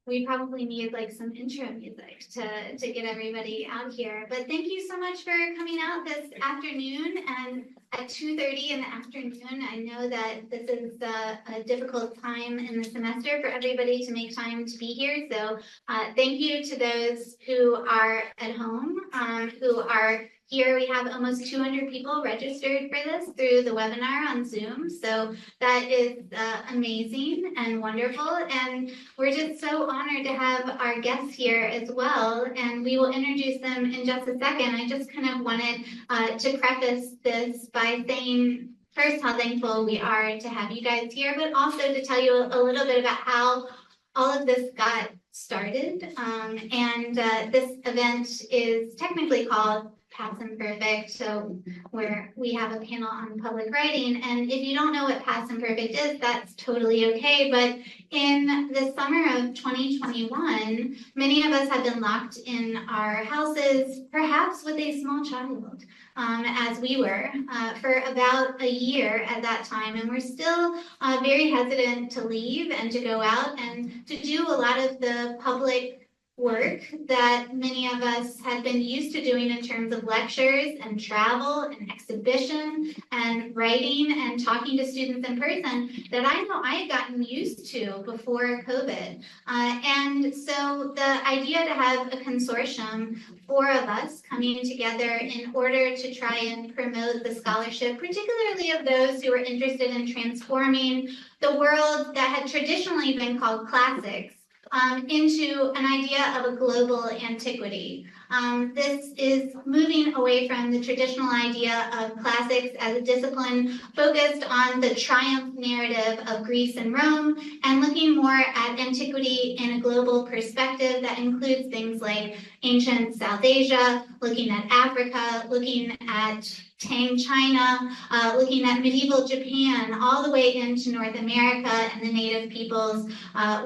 we probably need like some intro music to get everybody out here. But thank you so much for coming out this afternoon and at 2:30 in the afternoon. I know that this is a difficult time in the semester for everybody to make time to be here. So thank you to those who are at home, who are here. We have almost 200 people registered for this through the webinar on Zoom. So that is amazing and wonderful. And we're just so honored to have our guests here as well. And we will introduce them in just a second. I just kind of wanted to preface this by saying first how thankful we are to have you guys here, but also to tell you a little bit about how all of this got started. This event is technically called Past Imperfect, so where we have a panel on public writing. And if you don't know what Past Imperfect is, that's totally okay. But in the summer of 2021, many of us have been locked in our houses, perhaps with a small child, as we were, for about a year at that time. And we're still very hesitant to leave and to go out and to do a lot of the public work that many of us had been used to doing in terms of lectures and travel and exhibition and writing and talking to students in person that I know I had gotten used to before COVID. And so the idea to have a consortium, 4 of us coming together in order to try and promote the scholarship, particularly of those who were interested in transforming the world that had traditionally been called classics into an idea of a global antiquity. This is moving away from the traditional idea of classics as a discipline focused on the triumph narrative of Greece and Rome, and looking more at antiquity in a global perspective that includes things like ancient South Asia, looking at Africa, looking at Tang China, looking at medieval Japan, all the way into North America and the native peoples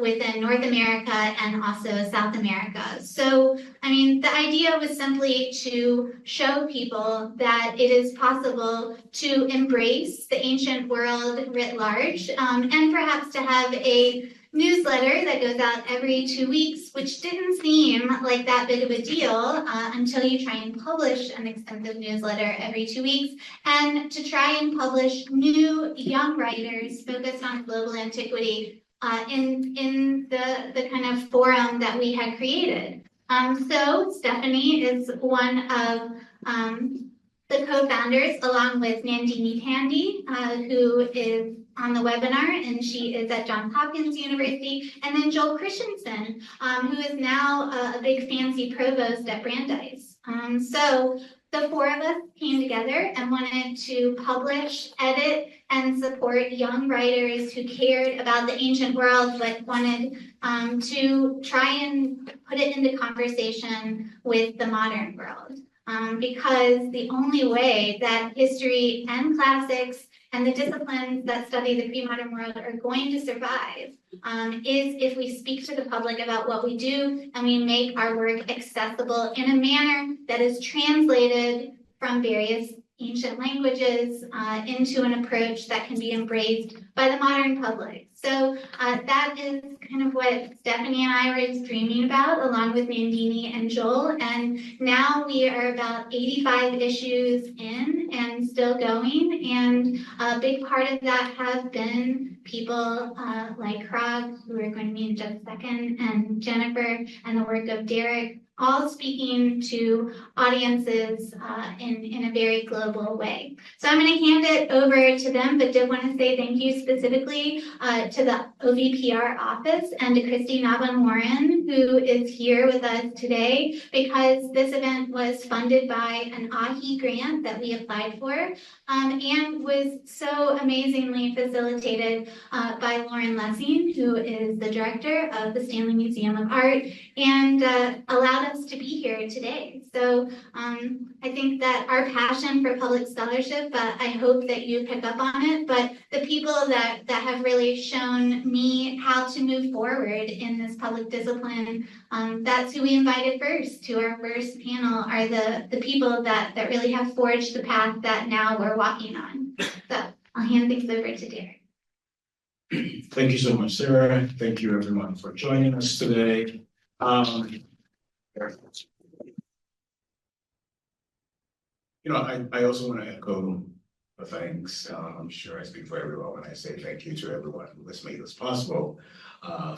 within North America and also South America. So, I mean, the idea was simply to show people that it is possible to embrace the ancient world writ large, and perhaps to have a newsletter that goes out every 2 weeks, which didn't seem like that big of a deal until you try and publish an extensive newsletter every 2 weeks, and to try and publish new young writers focused on global antiquity in the kind of forum that we had created. So Stephanie is one of the co-founders, along with Nandini Tandy, who is on the webinar, and she is at Johns Hopkins University, and then Joel Christensen, who is now a big fancy provost at Brandeis. So the 4 of us came together and wanted to publish, edit, and support young writers who cared about the ancient world, but wanted to try and put it into conversation with the modern world. Because the only way that history and classics and the disciplines that study the pre-modern world are going to survive is if we speak to the public about what we do and we make our work accessible in a manner that is translated from various ancient languages into an approach that can be embraced by the modern public. So that is kind of what Stephanie and I were dreaming about, along with Nandini and Joel. And now we are about 85 issues in and still going. And a big part of that have been people like Hrag, who are going to meet in just a second, and Jennifer, and the work of Derek, all speaking to audiences in a very global way. So I'm going to hand it over to them, but did want to say thank you specifically to the OVPR office and to Christy Navon-Warren, who is here with us today, because this event was funded by an AHI grant that we applied for, and was so amazingly facilitated by Lauren Lessing, who is the director of the Stanley Museum of Art, and allowed us to be here today. So I think that our passion for public scholarship, I hope that you pick up on it, but the people that have really shown me how to move forward in this public discipline, that's who we invited first to our first panel, are the people that really have forged the path that now we're walking on. So I'll hand things over to Derek. Thank you so much, Sarah. Thank you everyone for joining us today. I also want to echo the thanks. I'm sure I speak for everyone when I say thank you to everyone who has made this possible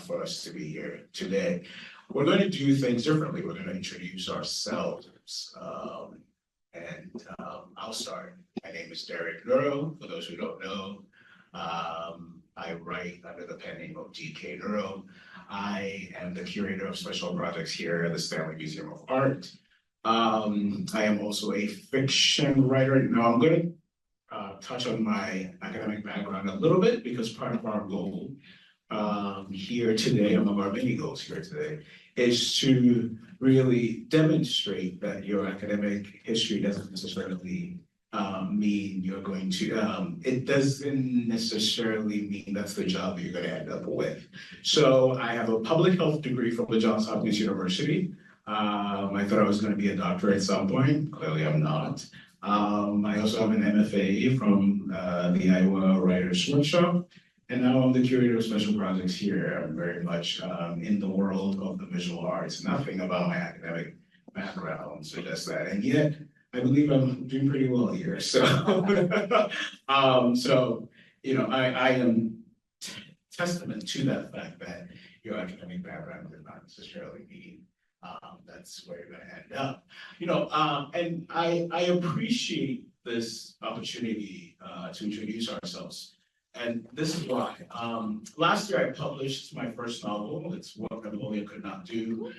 for us to be here today. We're going to do things differently. We're going to introduce ourselves. I'll start. My name is Nnuro. For those who don't know, I write under the pen name of DK Nnuro. I am the curator of special projects here at the Stanley Museum of Art. I am also a fiction writer. Now I'm going to touch on my academic background a little bit because part of our goal here today, among our many goals here today, is to really demonstrate that your academic history doesn't necessarily mean you're going to, it doesn't necessarily mean that's the job that you're going to end up with. So I have a public health degree from the Johns Hopkins University. I thought I was going to be a doctor at some point. Clearly I'm not. I also have an MFA from the Iowa Writers Workshop. And now I'm the curator of special projects here. I'm very much in the world of the visual arts. Nothing about my academic background suggests that. And yet, I believe I'm doing pretty well here. So, I am testament to that fact that your academic background does not necessarily mean that's where you're going to end up. And I appreciate this opportunity to introduce ourselves. And this is why. Last year I published my first novel. It's What Rebellion Could Not Do.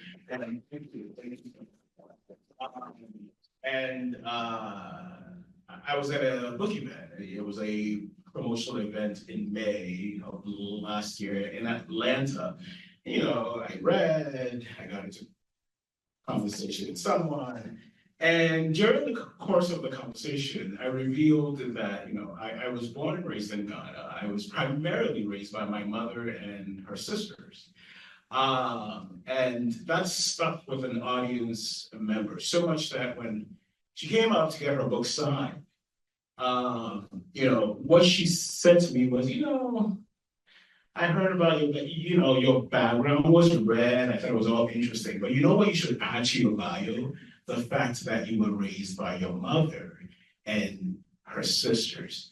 And I was at a book event. It was a promotional event in May of last year in Atlanta. I read, I got into conversation with someone. And during the course of the conversation, I revealed that, I was born and raised in Ghana. I was primarily raised by my mother and her sisters. And that stuck with an audience member, so much that when she came out to get her book signed, what she said to me was, I heard about your background was read. I thought it was all interesting, but you know what you should add to your bio? The fact that you were raised by your mother and her sisters.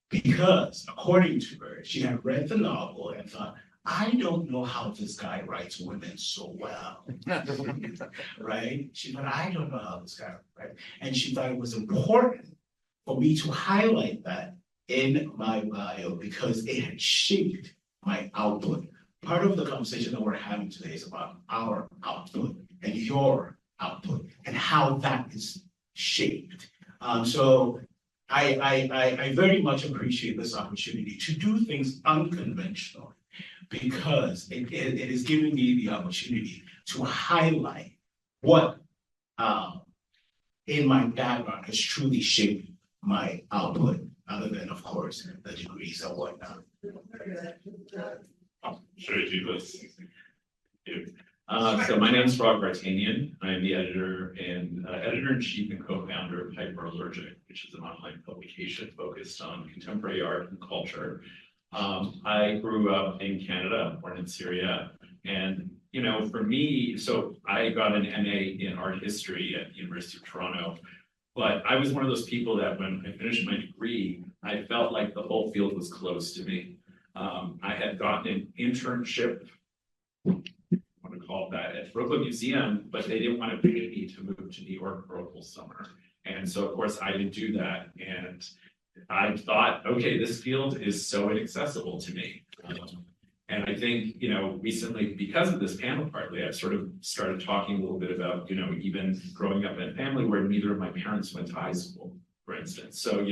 Because according to her, she had read the novel and thought, I don't know how this guy writes women so well, right? She thought, I don't know how this guy writes. And she thought it was important for me to highlight that in my bio because it had shaped my output. Part of the conversation that we're having today is about our output and your output and how that is shaped. So I very much appreciate this opportunity to do things unconventional because it is giving me the opportunity to highlight what in my background has truly shaped my output, other than, of course, the degrees and whatnot. Should I do this? So my name is Vartanian. I am the editor-in-chief and co-founder of Hyperallergic, which is an online publication focused on contemporary art and culture. I grew up in Canada, born in Syria, and for me, so I got an MA in art history at the University of Toronto. But I was one of those people that when I finished my degree, I felt like the whole field was closed to me. I had gotten an internship, I want to call it that, at Brooklyn Museum, but they didn't want to pay me to move to New York for a whole summer. And so, of course, I didn't do that. And I thought, okay, this field is so inaccessible to me. And I think, recently, because of this panel partly, I've sort of started talking a little bit about, even growing up in a family where neither of my parents went to high school, for instance. So,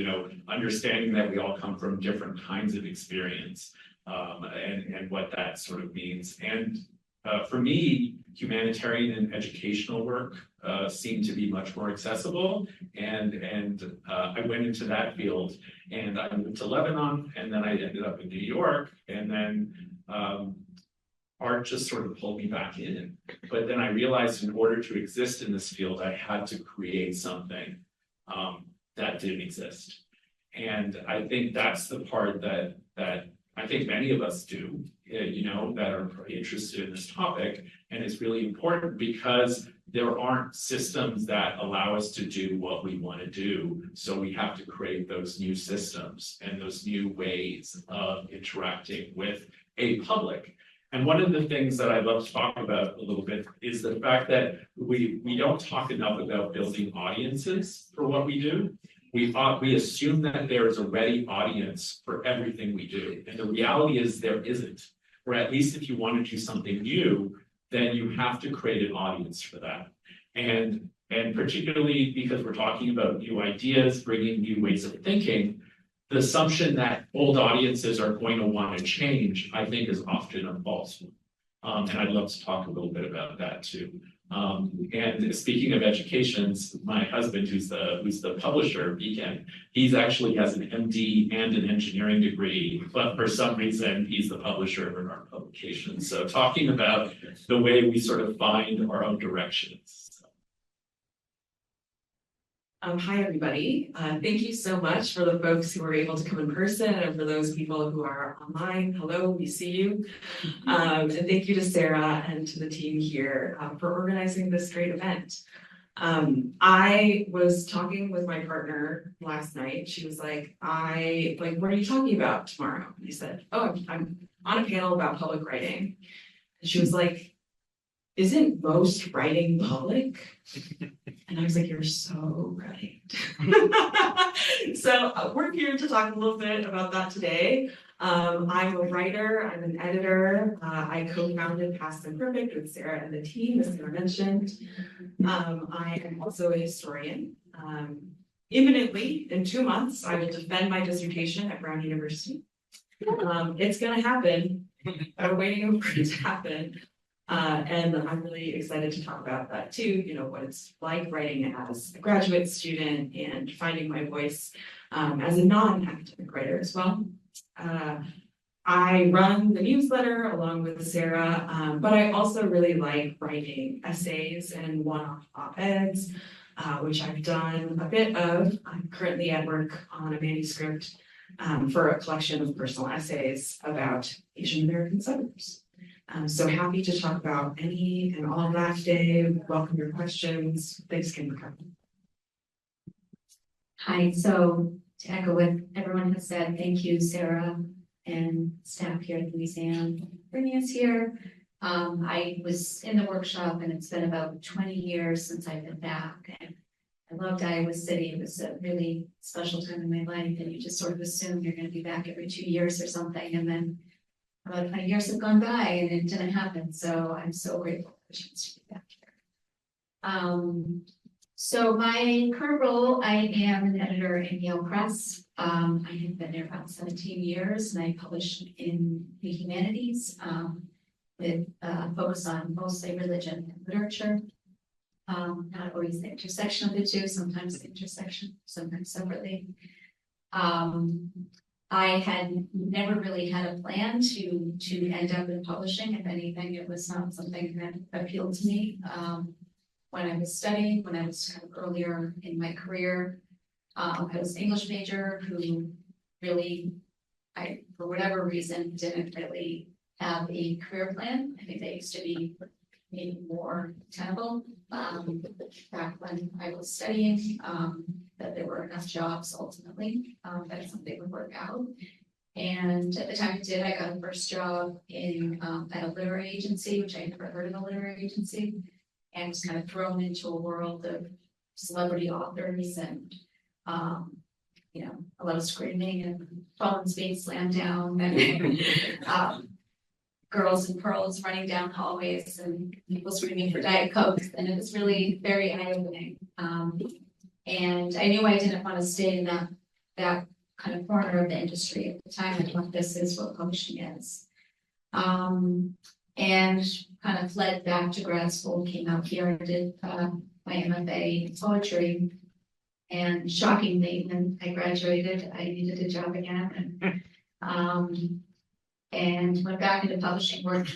understanding that we all come from different kinds of experience and what that sort of means. And for me, humanitarian and educational work seemed to be much more accessible. And I went into that field and I moved to Lebanon and then I ended up in New York and then art just sort of pulled me back in. But then I realized in order to exist in this field, I had to create something that didn't exist. And I think that's the part that I think many of us do, you know, that are pretty interested in this topic. And it's really important because there aren't systems that allow us to do what we want to do. So we have to create those new systems and those new ways of interacting with a public. And one of the things that I'd love to talk about a little bit is the fact that we don't talk enough about building audiences for what we do. We assume that there is a ready audience for everything we do. And the reality is there isn't. Or at least if you want to do something new, then you have to create an audience for that. And particularly because we're talking about new ideas, bringing new ways of thinking, the assumption that old audiences are going to want to change, I think, is often a false one. And I'd love to talk a little bit about that too. And speaking of educations, my husband, who's the publisher, Beacon, he's actually has an MD and an engineering degree, but for some reason, he's the publisher of our publication. So talking about the way we sort of find our own directions. Hi, everybody. Thank you so much for the folks who were able to come in person and for those people who are online. Hello, we see you. And thank you to Sarah and to the team here for organizing this great event. I was talking with my partner last night. She was like, what are you talking about tomorrow? And I said, oh, I'm on a panel about public writing. And she was like, isn't most writing public? And I was like, you're so right. So we're here to talk a little bit about that today. I'm a writer, I'm an editor. I co-founded Past Imperfect with Sarah and the team, as Sarah mentioned. I am also a historian. Imminently, in 2 months, I will defend my dissertation at Brown University. It's gonna happen. I'm waiting for it to happen. And I'm really excited to talk about that too, you know, what it's like writing as a graduate student and finding my voice as a non-academic writer as well. I run the newsletter along with Sarah, but I also really like writing essays and one-off op-eds, which I've done a bit of. I'm currently at work on a manuscript for a collection of personal essays about Asian American suburbs. So happy to talk about any and all of that today. Welcome your questions. Thanks again for coming. Hi, so to echo what everyone has said, thank you, Sarah and staff here at the museum for bringing us here. I was in the workshop and it's been about 20 years since I've been back. And I loved Iowa City. It was a really special time in my life, and you just sort of assume you're going to be back every 2 years or something. And then about 20 years have gone by and it didn't happen. So I'm so grateful for the chance to be back here. So my current role, I am an editor in Yale Press. I have been there about 17 years and I publish in the humanities with a focus on mostly religion and literature. Not always the intersection of the two, sometimes the intersection, sometimes separately. I had never really had a plan to end up in publishing. If anything, it was not something that appealed to me. When I was studying, when I was kind of earlier in my career, I was an English major who really, for whatever reason, didn't really have a career plan. I think they used to be maybe more tenable back when I was studying, that there were enough jobs ultimately that something would work out. And at the time it did, I got a first job in at a literary agency, which I had never heard of a literary agency, and was kind of thrown into a world of celebrity authors and you know, a lot of screaming and phones being slammed down and girls in pearls running down hallways and people screaming for Diet Coke, and it was really very eye-opening. And I knew I didn't want to stay in that kind of corner of the industry at the time. I thought this is what publishing is. And kind of fled back to grad school, came out here and did my MFA in poetry. And shockingly, when I graduated, I needed a job again. And went back into publishing work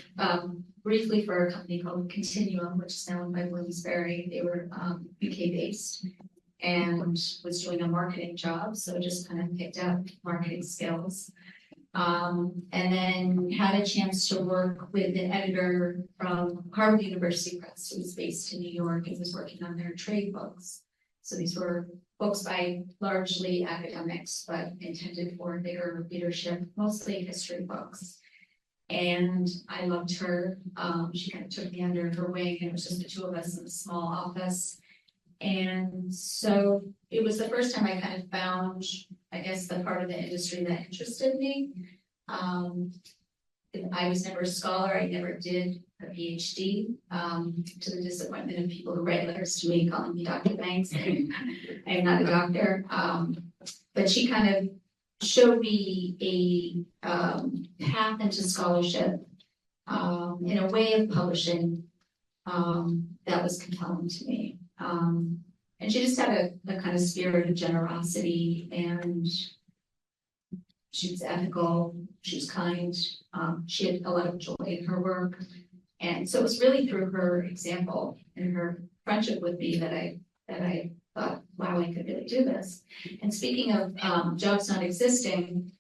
briefly for a company called Continuum, which is now owned by Bloomsbury. They were UK based and was doing a marketing job. So just kind of picked up marketing skills. And then had a chance to work with an editor from Harvard University Press, who was based in New York and was working on their trade books. So these were books by largely academics, but intended for bigger readership, mostly history books. And I loved her. She kind of took me under her wing, and it was just the two of us in a small office. And so it was the first time I kind of found, I guess, the part of the industry that interested me. I was never a scholar. I never did a PhD, to the disappointment of people who write letters to me calling me Dr. Banks. I am not a doctor. But she kind of showed me a path into scholarship, in a way of publishing, that was compelling to me. And she just had a kind of spirit of generosity, and she was ethical, she was kind, she had a lot of joy in her work. And so it was really through her example and her friendship with me that I thought, wow, I could really do this. And speaking of jobs not existing,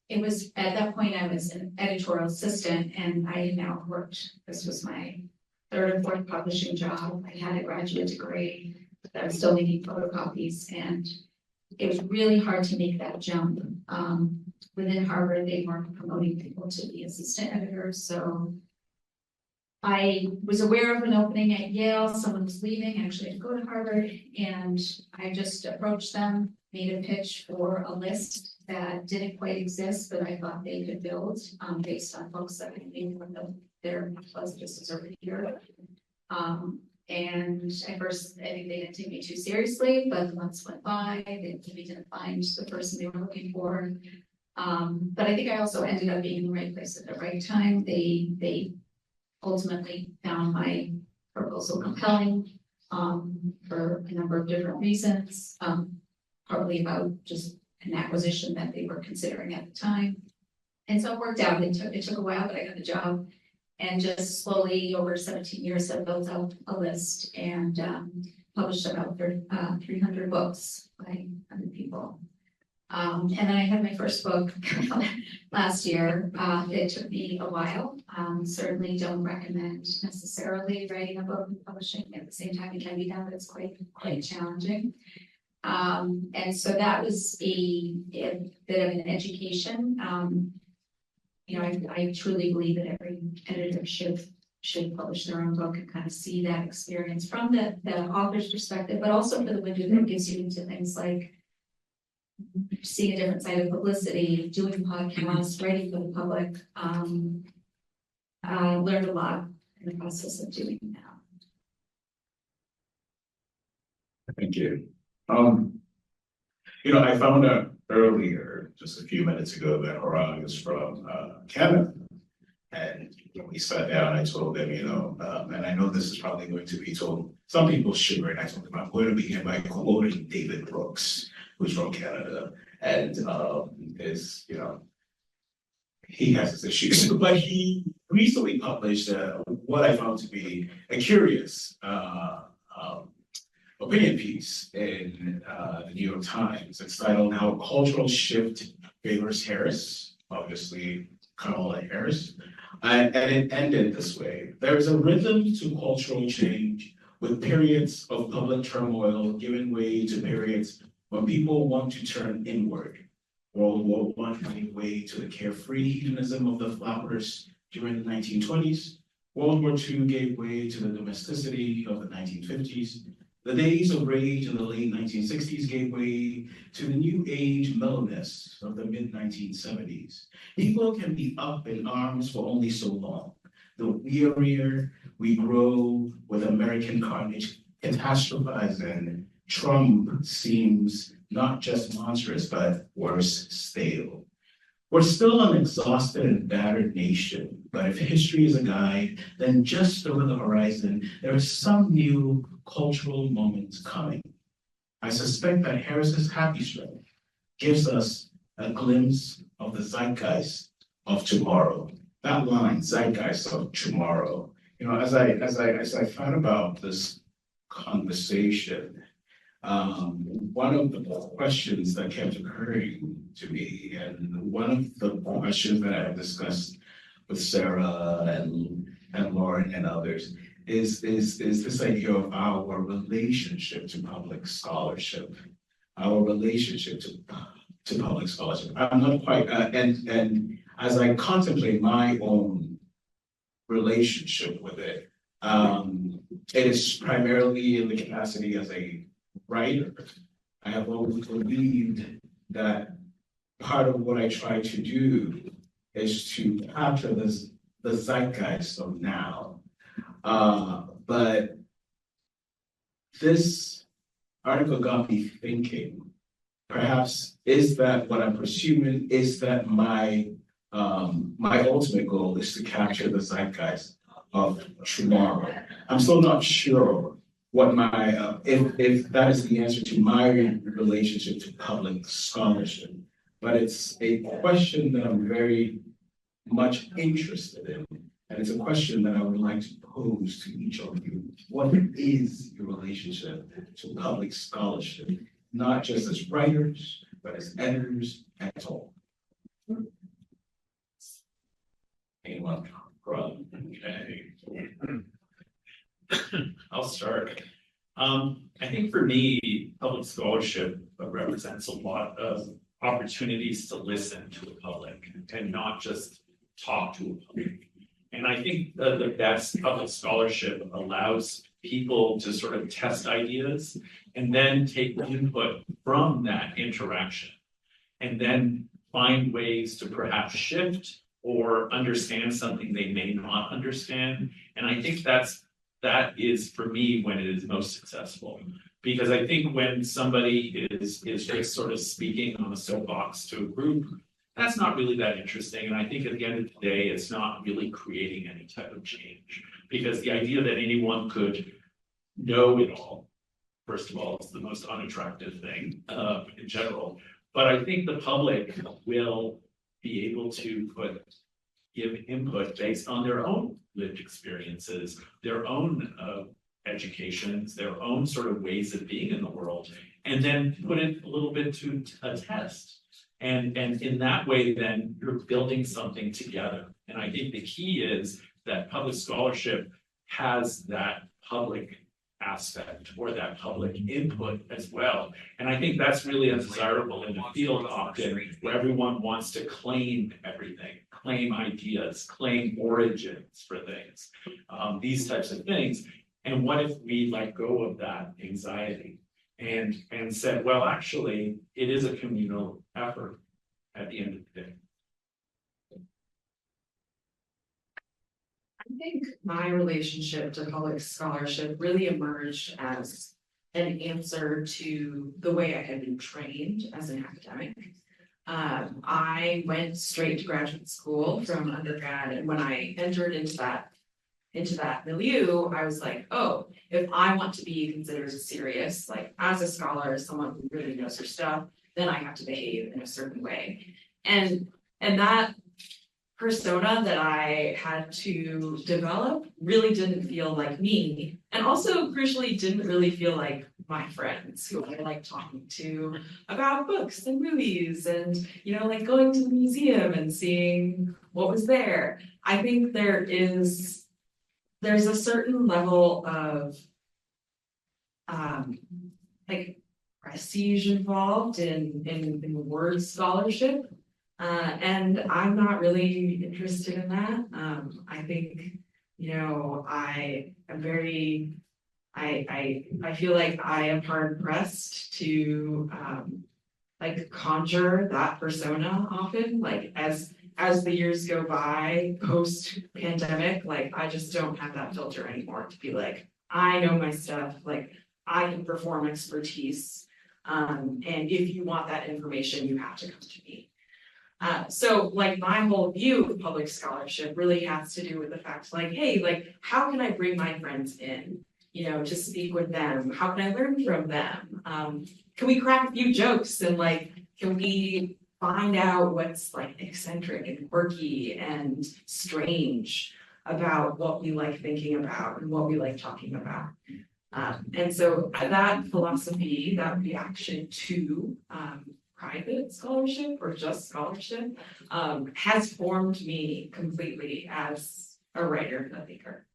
it was at that point I was an editorial assistant, and I had now worked, this was my third or fourth publishing job. I had a graduate degree, but I was still making photocopies, and it was really hard to make that jump. Within Harvard, they weren't promoting people to be assistant editors, so I was aware of an opening at Yale. Someone was leaving, actually had to go to Harvard, and I just approached them, made a pitch for a list that didn't quite exist, but I thought they could build, based on folks that I knew from their plus just as a reader. And at first, I think they didn't take me too seriously, but the months went by, they maybe didn't find the person they were looking for. But I think I also ended up being in the right place at the right time. They ultimately found my proposal compelling, for a number of different reasons, partly about just an acquisition that they were considering at the time. And so it worked out. It took a while, but I got the job, and just slowly over 17 years I built out a list and published about 300 books by other people. And then I had my first book last year. It took me a while. Certainly don't recommend necessarily writing a book and publishing at the same time. It can be done, but it's quite challenging. And so that was a bit of an education. You know, I truly believe that every editor should publish their own book and kind of see that experience from the author's perspective, but also for the window that gives you into things like seeing a different side of publicity, doing podcasts, writing for the public. I learned a lot in the process of doing that. Thank you. You know, I found out earlier, just a few minutes ago, that Hrag is from Canada. And when we sat down, I told them, you know, and I know this is probably going to be told, some people shiver, and I told them I'm going to begin by quoting David Brooks, who's from Canada. And is, you know, he has his issues, but he recently published what I found to be a curious opinion piece in the New York Times. It's titled "How Cultural Shift Favors Harris," obviously Kamala Harris, and it ended this way: "There is a rhythm to cultural change, with periods of public turmoil giving way to periods when people want to turn inward. World War I gave way to the carefree hedonism of the flowers during the 1920s. World War II gave way to the domesticity of the 1950s. The days of rage in the late 1960s gave way to the new age mellowness of the mid-1970s. People can be up in arms for only so long. The wearier we grow with American carnage catastrophizing, Trump seems not just monstrous, but worse, stale. We're still an exhausted and battered nation, but if history is a guide, then just over the horizon, there is some new cultural moment coming. I suspect that Harris's happy stroke gives us a glimpse of the zeitgeist of tomorrow. That line, zeitgeist of tomorrow. You know, as I thought about this conversation, One of the questions that kept occurring to me, and one of the questions that I discussed with Sarah and Lauren and others, is this idea of our relationship to public scholarship, our relationship to public scholarship. I'm not quite, and as I contemplate my own relationship with it, it is primarily in the capacity as a writer. I have always believed that part of what I try to do is to capture the zeitgeist of now. But this article got me thinking, perhaps is that what I'm pursuing? Is that my ultimate goal is to capture the zeitgeist of tomorrow? I'm still not sure what my, if that is the answer to my relationship to public scholarship, but it's a question that I'm very much interested in. And it's a question that I would like to pose to each of you. What is your relationship to public scholarship, not just as writers, but as editors and all? Anyone? Okay. I'll start. I think for me, public scholarship represents a lot of opportunities to listen to the public and not just talk to a public. And I think the best public scholarship allows people to sort of test ideas and then take input from that interaction and then find ways to perhaps shift or understand something they may not understand. And I think that is for me when it is most successful. Because I think when somebody is just sort of speaking on a soapbox to a group, that's not really that interesting. And I think at the end of the day, it's not really creating any type of change. Because the idea that anyone could know it all, first of all, is the most unattractive thing in general. But I think the public will be able to give input based on their own lived experiences, their own educations, their own sort of ways of being in the world, and then put it a little bit to a test. And in that way, then you're building something together. And I think the key is that public scholarship has that public aspect or that public input as well. And I think that's really undesirable in the field often, where everyone wants to claim everything, claim ideas, claim origins for things, these types of things. And what if we let go of that anxiety and said, well, actually, it is a communal effort at the end of the day. I think my relationship to public scholarship really emerged as an answer to the way I had been trained as an academic. I went straight to graduate school from undergrad, and when I entered into that milieu, I was like, oh, if I want to be considered serious, like as a scholar, as someone who really knows her stuff, then I have to behave in a certain way. And that persona that I had to develop really didn't feel like me, and also crucially didn't really feel like my friends who I like talking to about books and movies and, you know, like going to the museum and seeing what was there. I think there's a certain level of like prestige involved in word scholarship. And I'm not really interested in that. I think, you know, I feel like I am hard pressed to like conjure that persona often, like as the years go by post pandemic, like I just don't have that filter anymore to be like, I know my stuff, like I can perform expertise. And if you want that information, you have to come to me. So like my whole view of public scholarship really has to do with the fact like, hey, like how can I bring my friends in, you know, to speak with them? How can I learn from them? Can we crack a few jokes and like, can we find out what's like eccentric and quirky and strange about what we like thinking about and what we like talking about? And so that philosophy, that reaction to private scholarship or just scholarship has formed me completely as a writer and a thinker.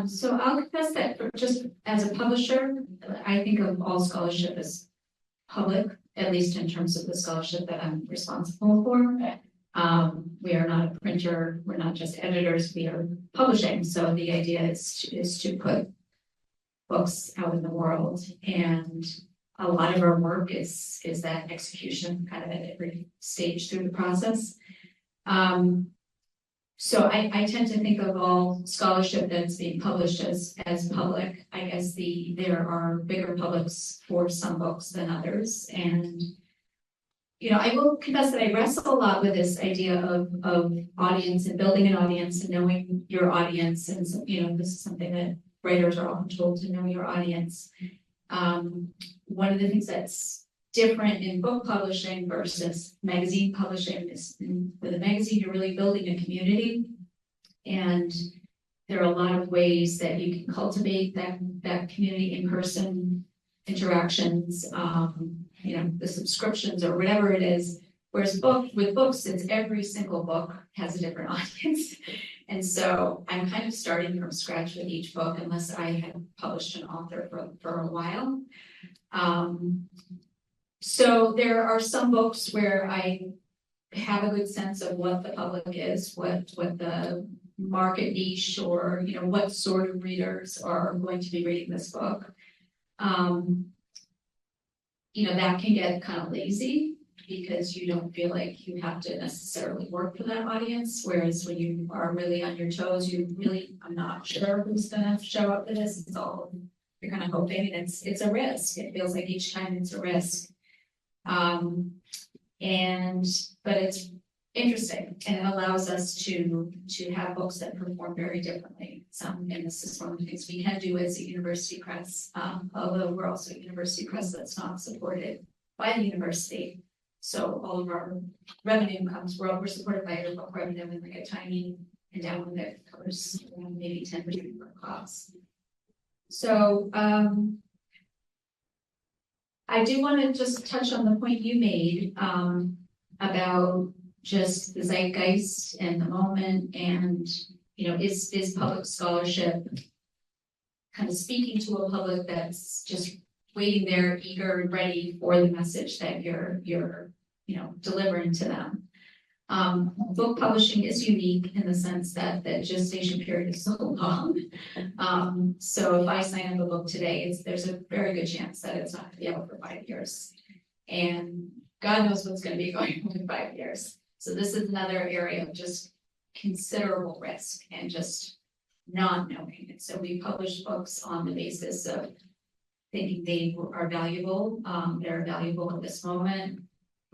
So I'll confess that just as a publisher, I think of all scholarship as public, at least in terms of the scholarship that I'm responsible for. We are not a printer, we're not just editors, we are publishing. So the idea is to put books out in the world, and a lot of our work is that execution kind of at every stage through the process. So I tend to think of all scholarship that's being published as public. I guess there are bigger publics for some books than others. And, you know, I will confess that I wrestle a lot with this idea of audience and building an audience and knowing your audience. And so, you know, this is something that writers are often told to know your audience. One of the things that's different in book publishing versus magazine publishing is with a magazine, you're really building a community. And there are a lot of ways that you can cultivate that community in person interactions, you know, the subscriptions or whatever it is. Whereas with books, it's every single book has a different audience. And so I'm kind of starting from scratch with each book unless I have published an author for a while. So there are some books where I have a good sense of what the public is, what the market niche, or, you know, what sort of readers are going to be reading this book. You know, that can get kind of lazy because you don't feel like you have to necessarily work for that audience. Whereas when you are really on your toes, I'm not sure who's gonna show up for this. It's all, you're kind of hoping, and it's a risk. It feels like each time it's a risk. But it's interesting, and it allows us to have books that perform very differently. And this is one of the things we can do as a university press, although we're also a university press that's not supported by the university. So all of our revenue comes, we're supported by our book revenue and like a tiny endowment that covers maybe 10% of our costs. So I do want to just touch on the point you made about just the zeitgeist and the moment, and, you know, is public scholarship kind of speaking to a public that's just waiting there, eager and ready for the message that you're you know, delivering to them. Book publishing is unique in the sense that the gestation period is so long. So if I sign up a book today, there's a very good chance that it's not going to be out for 5 years. And God knows what's going to be going on in 5 years. So this is another area of just considerable risk and just not knowing. And so we publish books on the basis of thinking they are valuable. They're valuable at this moment.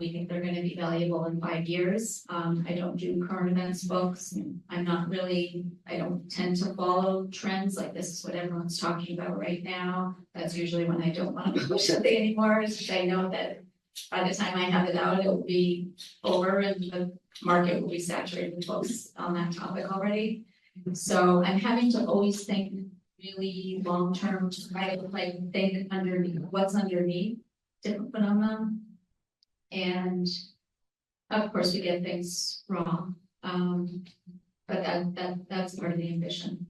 We think they're going to be valuable in 5 years. I don't do current events books. I don't tend to follow trends like this is what everyone's talking about right now. That's usually when I don't want to publish something anymore, because I know that by the time I have it out, it will be over and the market will be saturated with books on that topic already. So I'm having to always think really long-term, think underneath, what's underneath different phenomena. And of course, we get things wrong, but that's part of the ambition.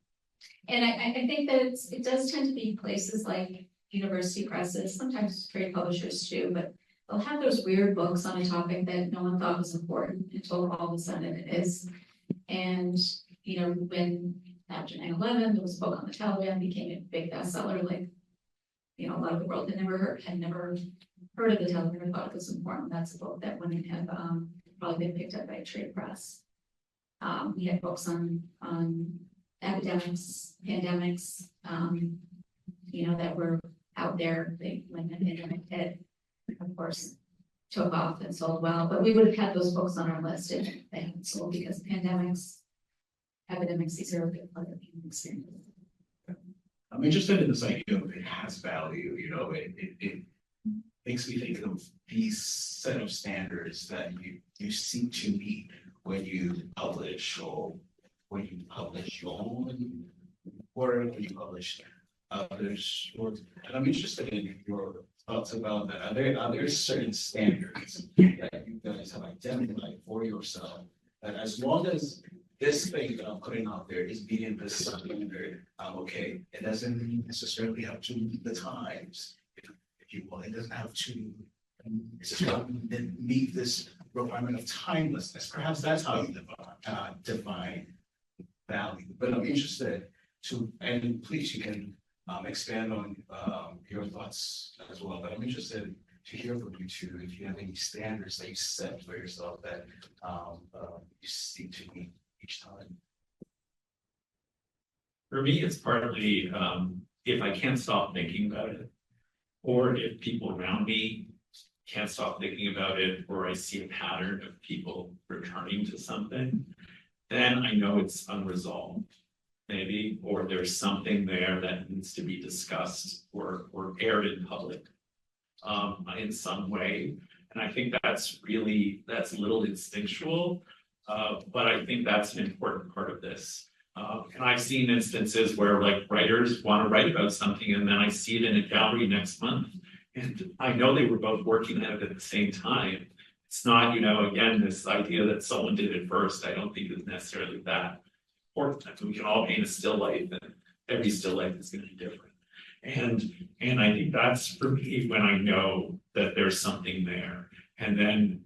And I think that it does tend to be places like university presses, sometimes trade publishers too, but they'll have those weird books on a topic that no one thought was important until all of a sudden it is. And, you know, when after 9/11, there was a book on the Taliban, became a big bestseller, like, you know, a lot of the world had never heard of the Taliban and thought it was important. That's a book that wouldn't have probably been picked up by a trade press. We had books on epidemics, pandemics, you know, that were out there. When the pandemic hit, of course, took off and sold well, but we would have had those books on our list if they hadn't sold, because pandemics, epidemics, these are a big part of the human experience. I'm interested in this idea of it has value, you know, it makes me think of these set of standards that you seek to meet when you publish, or when you publish your own or you published others, and I'm interested in your thoughts about that. Are there certain standards that you guys have identified for yourself that as long as this thing that I'm putting out there is meeting this standard, I'm okay. It doesn't necessarily have to meet the times, if you will. It doesn't have to meet this requirement of timelessness. Perhaps that's how you define value. But I'm interested to, and please, you can expand on your thoughts as well. But I'm interested to hear from you too, if you have any standards that you set for yourself that you seek to meet each time. For me, it's partly if I can't stop thinking about it, or if people around me can't stop thinking about it, or I see a pattern of people returning to something, then I know it's unresolved, maybe, or there's something there that needs to be discussed or aired in public in some way. And I think that's a little instinctual, but I think that's an important part of this. And I've seen instances where like writers want to write about something, and then I see it in a gallery next month, and I know they were both working at it at the same time. It's not, again, this idea that someone did it first, I don't think is necessarily that important. We can all paint a still life, and every still life is going to be different. And I think that's for me when I know that there's something there. And then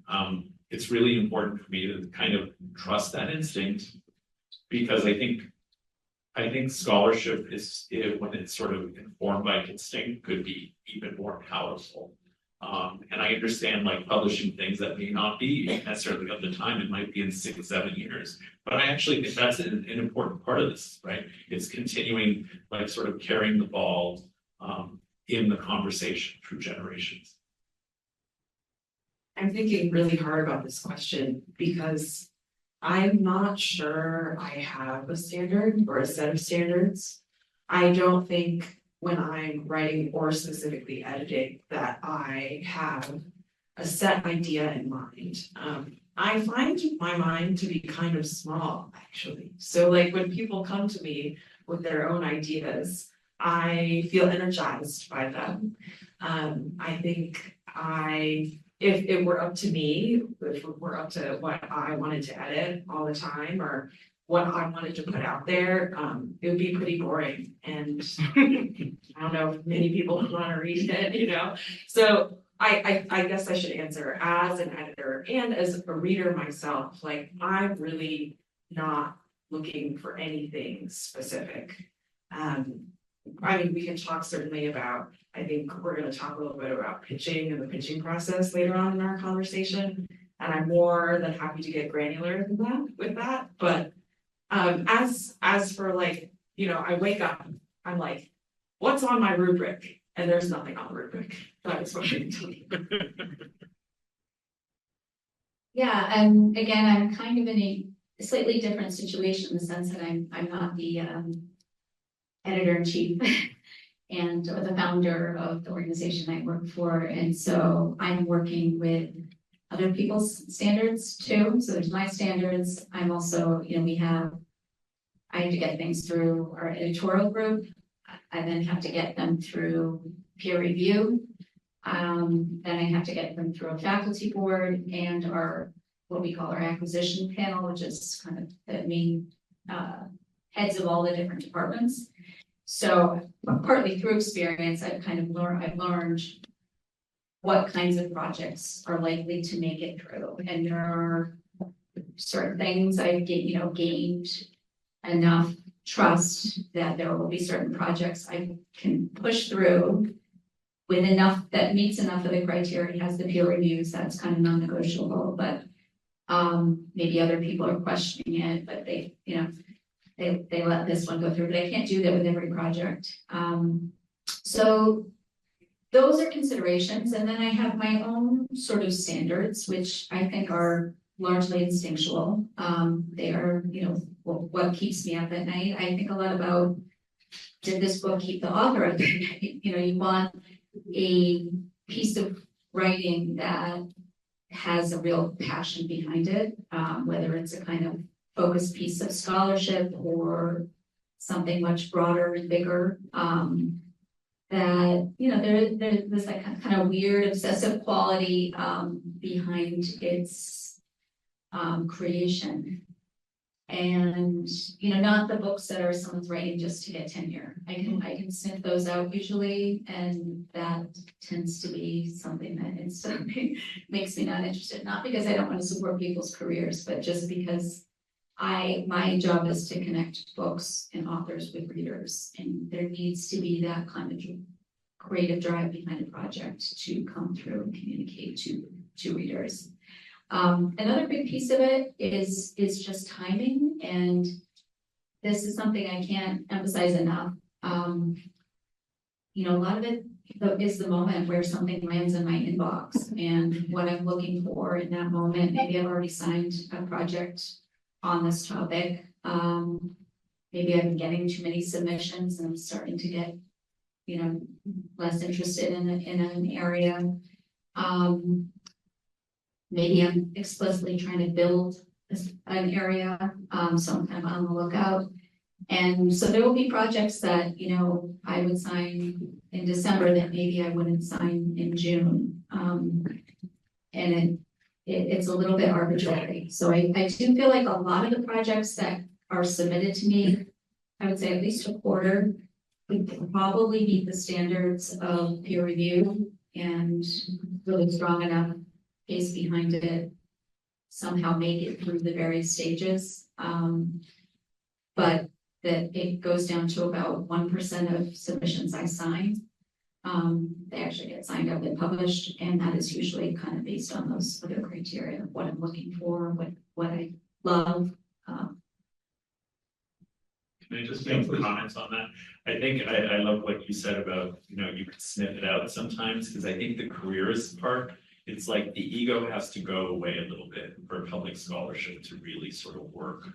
it's really important for me to kind of trust that instinct, because I think scholarship when it's sort of informed by instinct, could be even more powerful. And I understand like publishing things that may not be necessarily of the time, it might be in 6 or 7 years. But I actually think that's an important part of this, right? It's continuing, like sort of carrying the ball in the conversation through generations. I'm thinking really hard about this question because I'm not sure I have a standard or a set of standards. I don't think when I'm writing or specifically editing that I have a set idea in mind. I find my mind to be kind of small, actually. So like when people come to me with their own ideas, I feel energized by them. I think if it were up to me, if it were up to what I wanted to edit all the time or what I wanted to put out there, it would be pretty boring. And I don't know if many people would want to read it, So I guess I should answer as an editor and as a reader myself, like I'm really not looking for anything specific. I mean, we can talk certainly about, I think we're going to talk a little bit about pitching and the pitching process later on in our conversation. And I'm more than happy to get granular with that. But as for like, I wake up, I'm like, what's on my rubric? And there's nothing on the rubric. That is what I can tell you. Yeah, and again, I'm kind of in a slightly different situation in the sense that I'm not the editor-in-chief and the founder of the organization I work for. And so I'm working with other people's standards too. So there's my standards. I'm also, I have to get things through our editorial group. I then have to get them through peer review. Then I have to get them through a faculty board and what we call our acquisition panel, which is kind of the main heads of all the different departments. So partly through experience, I've learned what kinds of projects are likely to make it through. And there are certain things I've gained enough trust that there will be certain projects I can push through with enough that meets enough of the criteria, has the peer reviews, that's kind of non-negotiable. But maybe other people are questioning it, but they let this one go through, but I can't do that with every project. So those are considerations. And then I have my own sort of standards, which I think are largely instinctual. They are, what keeps me up at night. I think a lot about, did this book keep the author up at night? You want a piece of writing that has a real passion behind it, whether it's a kind of focused piece of scholarship or something much broader and bigger. That, you know, there's like kind of weird obsessive quality behind its creation. And, you know, not the books that are someone's writing just to get tenure. I can sniff those out usually, and that tends to be something that instantly makes me not interested. Not because I don't want to support people's careers, but just because my job is to connect books and authors with readers, and there needs to be that kind of creative drive behind a project to come through and communicate to readers. Another big piece of it is just timing, and this is something I can't emphasize enough. You know, a lot of it is the moment where something lands in my inbox and what I'm looking for in that moment. Maybe I've already signed a project on this topic. Maybe I've been getting too many submissions and I'm starting to get, you know, less interested in an area. Maybe I'm explicitly trying to build an area, so I'm kind of on the lookout. And so there will be projects that, you know, I would sign in December that maybe I wouldn't sign in June. And it's a little bit arbitrary. So I do feel like a lot of the projects that are submitted to me, I would say at least a quarter, would probably meet the standards of peer review and really strong enough case behind it, somehow make it through the various stages. But that it goes down to about 1% of submissions I sign. They actually get signed up and published, and that is usually kind of based on those other criteria of what I'm looking for, what I love. Can I just make some comments on that? I think I love what you said about, you know, you can sniff it out sometimes, because I think the careers part, it's like the ego has to go away a little bit for public scholarship to really sort of work.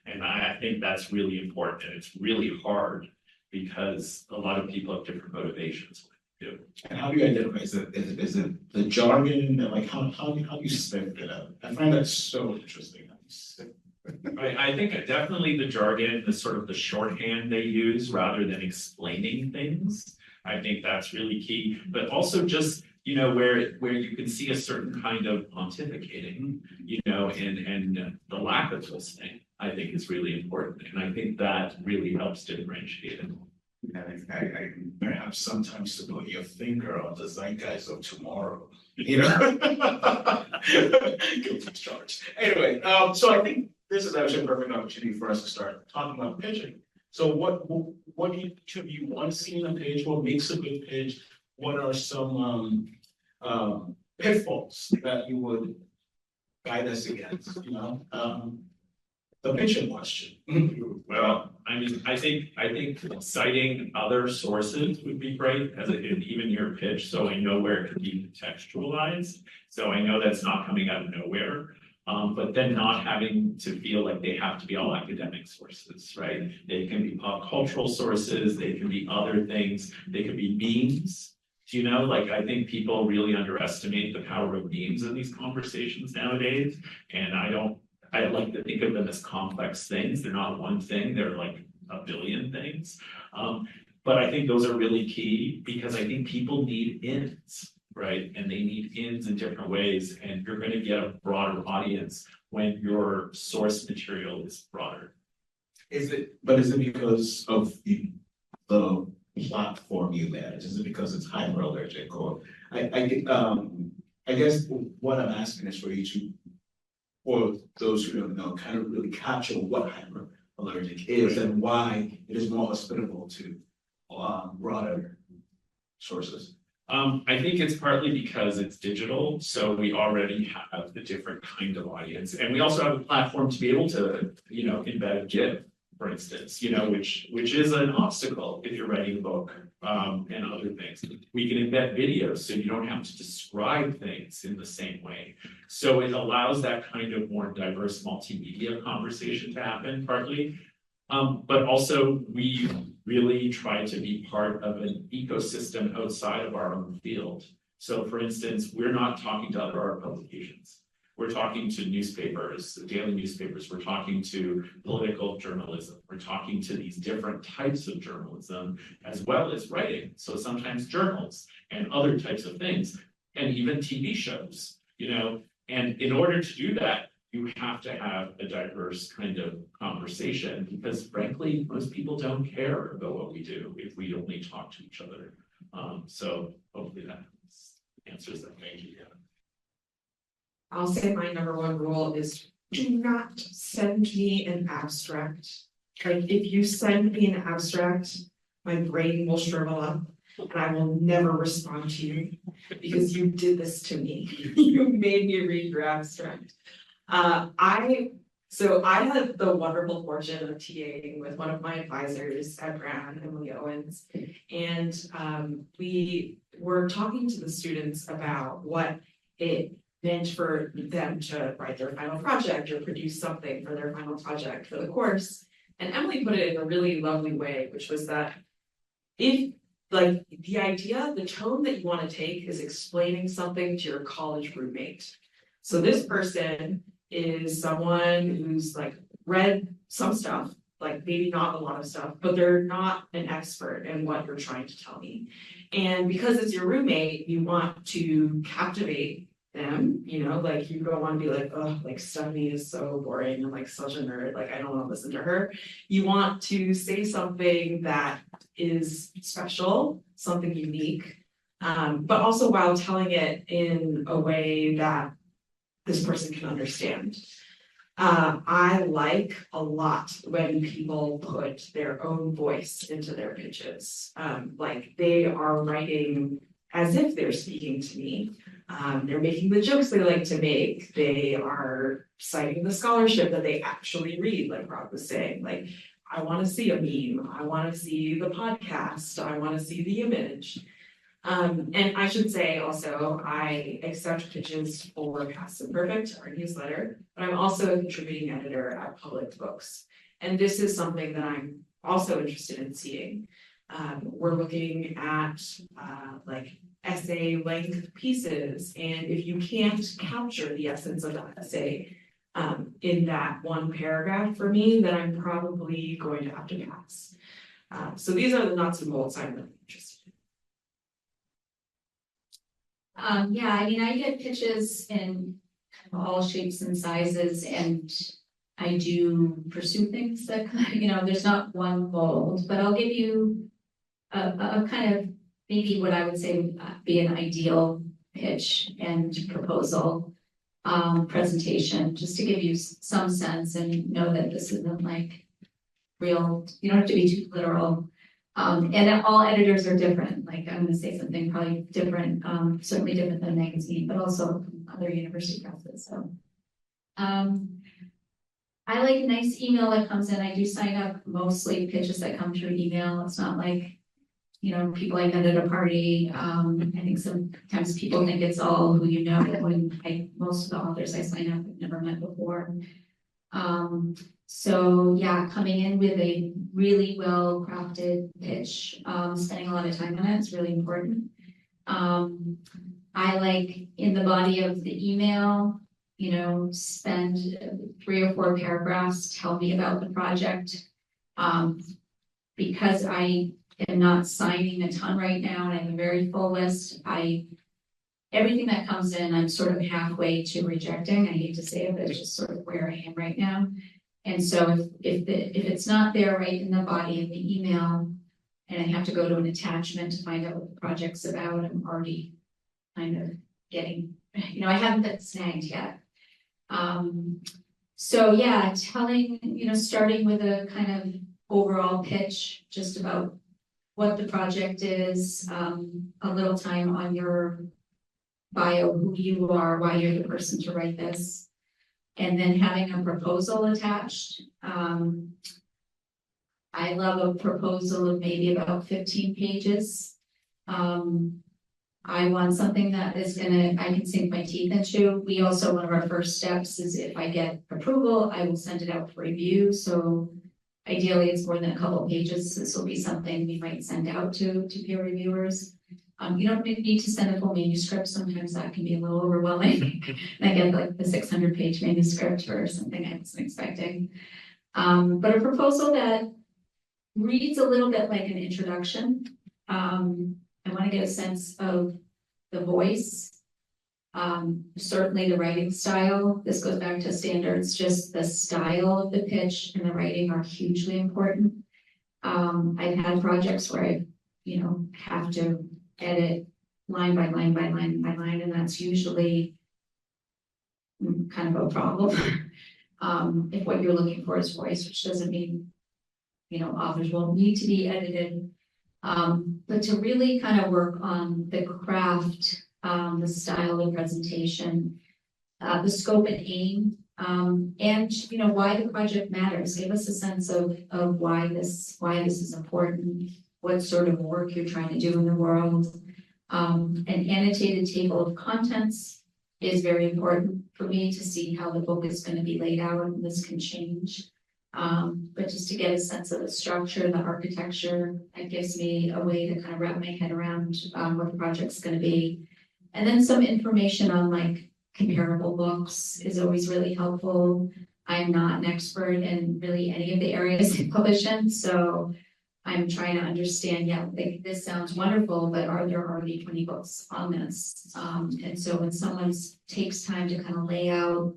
And I think that's really important, and it's really hard because a lot of people have different motivations. And how do you identify, is it the jargon, and like how do you sniff it out? I find that so interesting. How do you sniff I think definitely the jargon, the sort of the shorthand they use rather than explaining things. I think that's really key, but also just, you know, where you can see a certain kind of pontificating, you know, and the lack of listening, I think is really important. And I think that really helps differentiate it. I perhaps sometimes to put your finger on the zeitgeist of tomorrow, you know? Guilty charge. Anyway, so I think this is actually a perfect opportunity for us to start talking about pitching. So what do you want to see in a pitch? What makes a good pitch? What are some pitfalls that you would guide us against, you know? The pitching question. Well, I mean, I think citing other sources would be great, as even your pitch, so I know where it could be contextualized. So I know that's not coming out of nowhere. But then not having to feel like they have to be all academic sources, right? They can be pop cultural sources, they can be other things, they could be memes. You know, like I think people really underestimate the power of memes in these conversations nowadays. And I like to think of them as complex things. They're not one thing, they're like a billion things. But I think those are really key because I think people need ins, right? And they need ins in different ways, and you're going to get a broader audience when your source material is broader. Is it because of the platform you manage? Is it because it's hyperallergic? Or I guess what I'm asking is for you to, for those who don't know, kind of really capture what hyperallergic is and why it is more hospitable to broader sources. I think it's partly because it's digital, so we already have the different kind of audience, and we also have a platform to be able to, you know, embed GIF, for instance, you know, which is an obstacle if you're writing a book, and other things. We can embed videos, so you don't have to describe things in the same way. So it allows that kind of more diverse multimedia conversation to happen, partly. But also we really try to be part of an ecosystem outside of our own field. So for instance, we're not talking to other art publications. We're talking to newspapers, daily newspapers, we're talking to political journalism, we're talking to these different types of journalism as well as writing. So sometimes journals and other types of things, and even TV shows, you know, and in order to do that, you have to have a diverse kind of conversation because frankly, most people don't care about what we do if we only talk to each other. So hopefully that answers that. Thank you. I'll say my number one rule is do not send me an abstract. Like if you send me an abstract, my brain will shrivel up and I will never respond to you because you did this to me. You made me read your abstract. I had the wonderful fortune of TAing with one of my advisors at Brown, Emily Owens, and we were talking to the students about what it meant for them to write their final project or produce something for their final project for the course. And Emily put it in a really lovely way, which was that if like the idea, the tone that you want to take is explaining something to your college roommate. So this person is someone who's like read some stuff, like maybe not a lot of stuff, but they're not an expert in what you're trying to tell me. And because it's your roommate, you want to captivate them, you know, like you don't want to be like, oh, like Stephanie is so boring and like such a nerd, like I don't want to listen to her. You want to say something that is special, something unique, but also while telling it in a way that this person can understand. I like a lot when people put their own voice into their pitches. Like they are writing as if they're speaking to me. They're making the jokes they like to make. They are citing the scholarship that they actually read, like Rob was saying. Like, I want to see a meme. I want to see the podcast. I want to see the image. And I should say also, I accept pitches for Past Imperfect, our newsletter, but I'm also a contributing editor at Public Books. And this is something that I'm also interested in seeing. We're looking at like essay length pieces, and if you can't capture the essence of that essay in that one paragraph for me, then I'm probably going to have to pass. So these are the nuts and bolts I'm really interested in. Yeah, I mean, I get pitches in all shapes and sizes, and I do pursue things that, you know, there's not one mold, but I'll give you a kind of maybe what I would say would be an ideal pitch and proposal presentation, just to give you some sense and know that this isn't like real, you don't have to be too literal. And all editors are different. Like I'm gonna say something probably different, certainly different than a magazine, but also other university presses. So I like a nice email that comes in. I do sign up mostly pitches that come through email. It's not like, you know, people I met at a party. I think sometimes people think it's all who you know, when most of the authors I sign up I've never met before. So yeah, coming in with a really well crafted pitch, spending a lot of time on it is really important. I like in the body of the email, you know, spend 3 or 4 paragraphs, tell me about the project. Because I am not signing a ton right now and I have a very full list, everything that comes in, I'm sort of halfway to rejecting. I hate to say it, but it's just sort of where I am right now. And so if it's not there right in the body of the email, and I have to go to an attachment to find out what the project's about, I'm already kind of getting, you know, I haven't been snagged yet. So yeah, telling, you know, starting with a kind of overall pitch, just about what the project is, a little time on your bio, who you are, why you're the person to write this. And then having a proposal attached. I love a proposal of maybe about 15 pages. I want something that is I can sink my teeth into. We also, one of our first steps is if I get approval, I will send it out for review. So ideally it's more than a couple of pages. This will be something we might send out to peer reviewers. You don't need to send a full manuscript. Sometimes that can be a little overwhelming. And I get like the 600-page manuscript or something I wasn't expecting. But a proposal that reads a little bit like an introduction. I want to get a sense of the voice. Certainly the writing style. This goes back to standards. Just the style of the pitch and the writing are hugely important. I've had projects where I, have to edit line by line by line by line, and that's usually kind of a problem. If what you're looking for is voice, which doesn't mean, authors won't need to be edited. But to really kind of work on the craft, the style of presentation, the scope and aim, and why the project matters. Give us a sense of why this is important, what sort of work you're trying to do in the world. An annotated table of contents is very important for me to see how the book is going to be laid out, and this can change. But just to get a sense of the structure, the architecture, that gives me a way to kind of wrap my head around what the project's going to be. And then some information on like comparable books is always really helpful. I'm not an expert in really any of the areas I publish in, so I'm trying to understand, like, this sounds wonderful, but are there already 20 books on this? And so when someone takes time to kind of lay out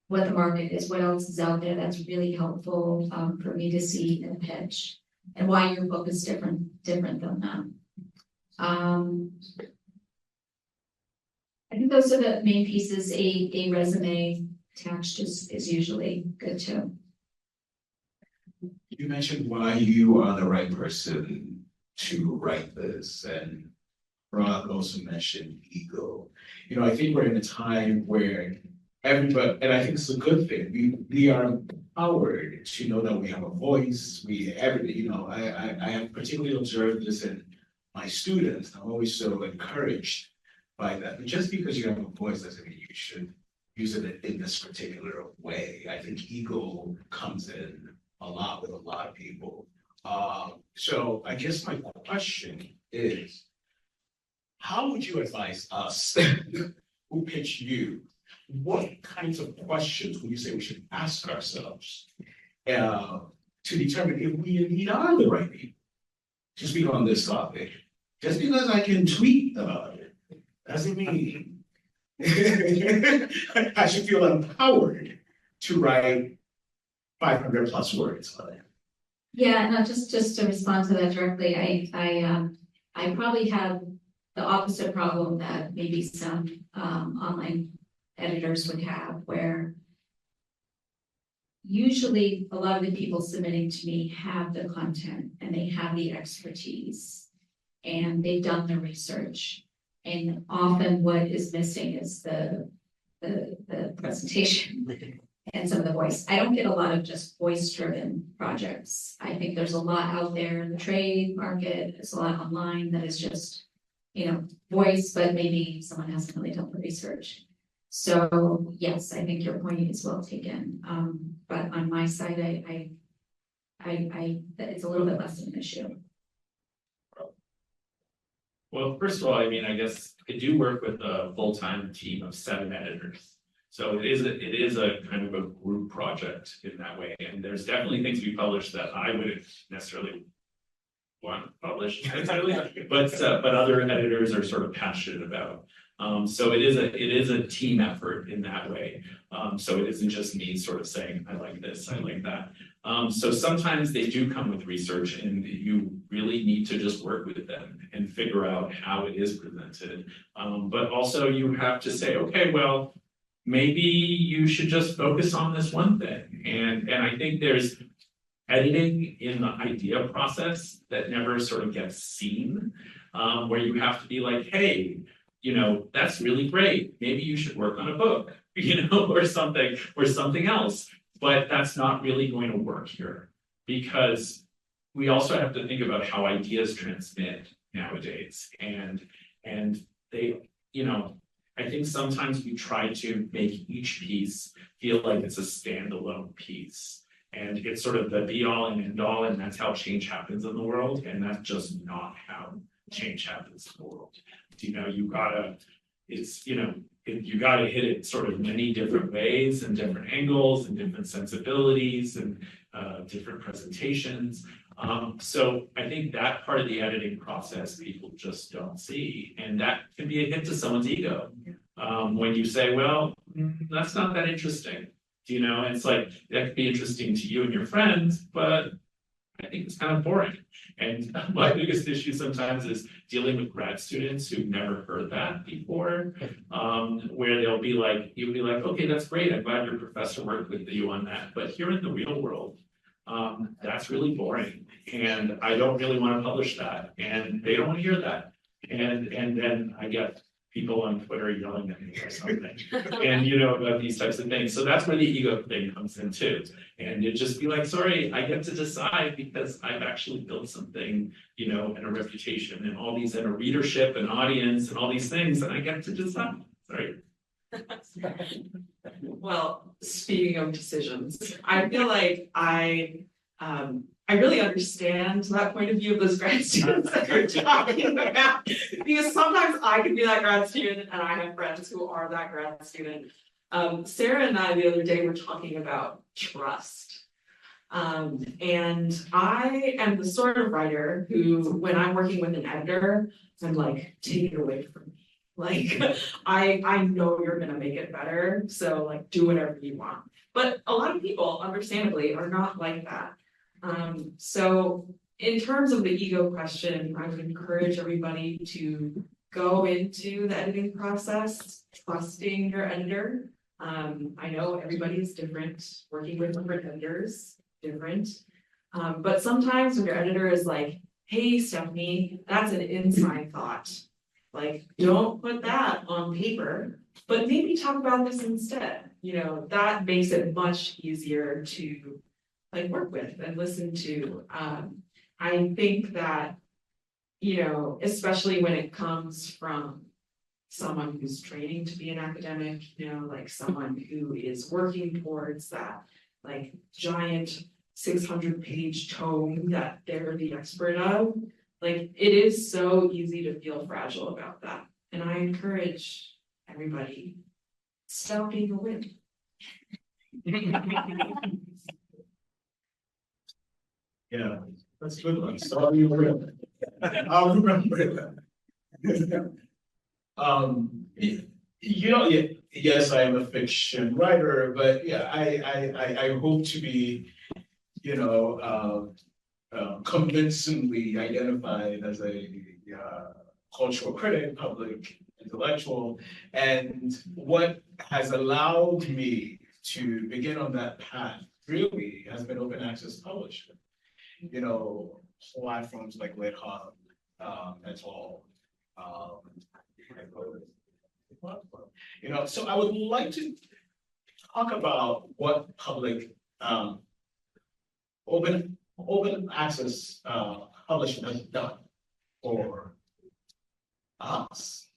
what the market is, what else is out there, that's really helpful for me to see in a pitch, and why your book is different than them. I think those are the main pieces. A resume attached is usually good too. You mentioned why you are the right person to write this, and Hrag also mentioned ego. I think we're in a time where everybody, and I think it's a good thing, we are empowered to know that we have a voice. I have particularly observed this in my students. I'm always so encouraged by that. But just because you have a voice doesn't mean you should use it in this particular way. I think ego comes in a lot with a lot of people. So I guess my question is, how would you advise us who pitch you? What kinds of questions would you say we should ask ourselves to determine if we indeed are the right people to speak on this topic? Just because I can tweet about it doesn't mean I should feel empowered to write 500 plus words on it. Yeah, no, just to respond to that directly, I probably have the opposite problem that maybe some online editors would have, where usually a lot of the people submitting to me have the content and they have the expertise and they've done the research, and often what is missing is the presentation and some of the voice. I don't get a lot of just voice-driven projects. I think there's a lot out there in the trade market. There's a lot online that is just, voice, but maybe someone hasn't really done the research. So yes, I think your point is well taken. But on my side, it's a little bit less of an issue. Well, first of all, I guess I do work with a full-time team of 7 editors. So it is a kind of a group project in that way. And there's definitely things we publish that I wouldn't necessarily want to publish necessarily, but other editors are sort of passionate about. So it is a team effort in that way. So it isn't just me sort of saying, I like this, I like that. So sometimes they do come with research, and you really need to just work with them and figure out how it is presented. But also you have to say, okay, well, maybe you should just focus on this one thing. And I think there's editing in the idea process that never sort of gets seen, where you have to be like, hey, that's really great. Maybe you should work on a book, or something else. But that's not really going to work here, because we also have to think about how ideas transmit nowadays. And they, I think sometimes we try to make each piece feel like it's a standalone piece. And it's sort of the be all and end all, and that's how change happens in the world. And that's just not how change happens in the world. You know, you gotta hit it sort of many different ways and different angles and different sensibilities and different presentations. So I think that part of the editing process people just don't see, and that can be a hit to someone's ego. When you say, well, that's not that interesting, you know, it's like that could be interesting to you and your friends, but I think it's kind of boring. And my biggest issue sometimes is dealing with grad students who've never heard that before, where you'll be like, okay, that's great. I'm glad your professor worked with you on that. But here in the real world, that's really boring. And I don't really want to publish that. And they don't want to hear that. And then I get people on Twitter yelling at me or something, and you know, about these types of things. So that's where the ego thing comes in too. And it just be like, sorry, I get to decide because I've actually built something, you know, and a reputation and all these, and a readership and audience and all these things, and I get to decide. Sorry. Well, speaking of decisions, I feel like I really understand that point of view of those grad students that you're talking about. Because sometimes I can be that grad student and I have friends who are that grad student. Sarah and I the other day were talking about trust. And I am the sort of writer who, when I'm working with an editor, I'm like, take it away from me. Like, I know you're gonna make it better, so like do whatever you want. But a lot of people, understandably, are not like that. So in terms of the ego question, I would encourage everybody to go into the editing process, trusting your editor. I know everybody is different, working with different editors, different. But sometimes when your editor is like, hey, Stephanie, that's an inside thought. Like, don't put that on paper, but maybe talk about this instead. You know, that makes it much easier to like work with and listen to. I think that, you know, especially when it comes from someone who's training to be an academic, you know, like someone who is working towards that like giant 600-page tome that they're the expert of, like it is so easy to feel fragile about that. And I encourage everybody, stop being a wimp. Yeah, that's a good one. Sorry, I'll remember that. You know, yes, I am a fiction writer, but yeah, I hope to be, you know, convincingly identified as a cultural critic, public intellectual, and what has allowed me to begin on that path really has been open access publishing. You know, platforms like LitHub, et al. You know, so I would like to talk about what public open access publishing has done for us.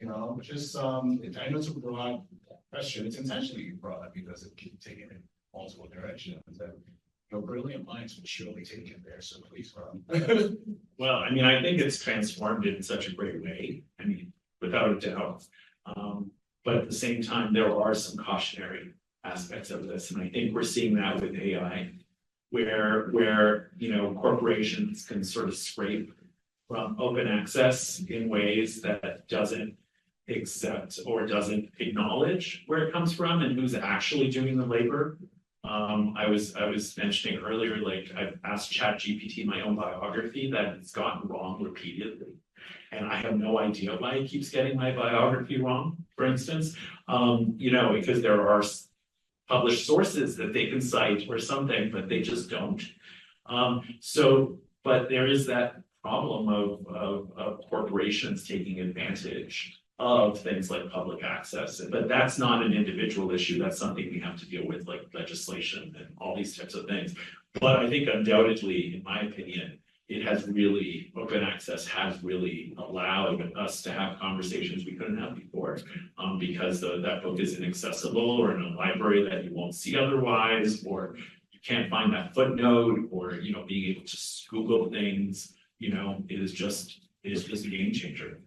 You know, which is I know it's a broad question. It's intentionally broad because it can take it in multiple directions. And your brilliant minds will surely take it there. So please, Well, I mean, I think it's transformed in such a great way. I mean, without a doubt. But at the same time, there are some cautionary aspects of this, and I think we're seeing that with AI, where you know, corporations can sort of scrape from open access in ways that doesn't accept or doesn't acknowledge where it comes from and who's actually doing the labor. I was mentioning earlier, like I've asked ChatGPT my own biography that it's gotten wrong repeatedly. And I have no idea why it keeps getting my biography wrong, for instance. You know, because there are published sources that they can cite or something, but they just don't. But there is that problem of corporations taking advantage of things like public access, but that's not an individual issue. That's something we have to deal with, like legislation and all these types of things. But I think undoubtedly, in my opinion, it has really, open access has really allowed us to have conversations we couldn't have before, because that book is inaccessible or in a library that you won't see otherwise, or you can't find that footnote, or you know, being able to Google things. is just a game changer.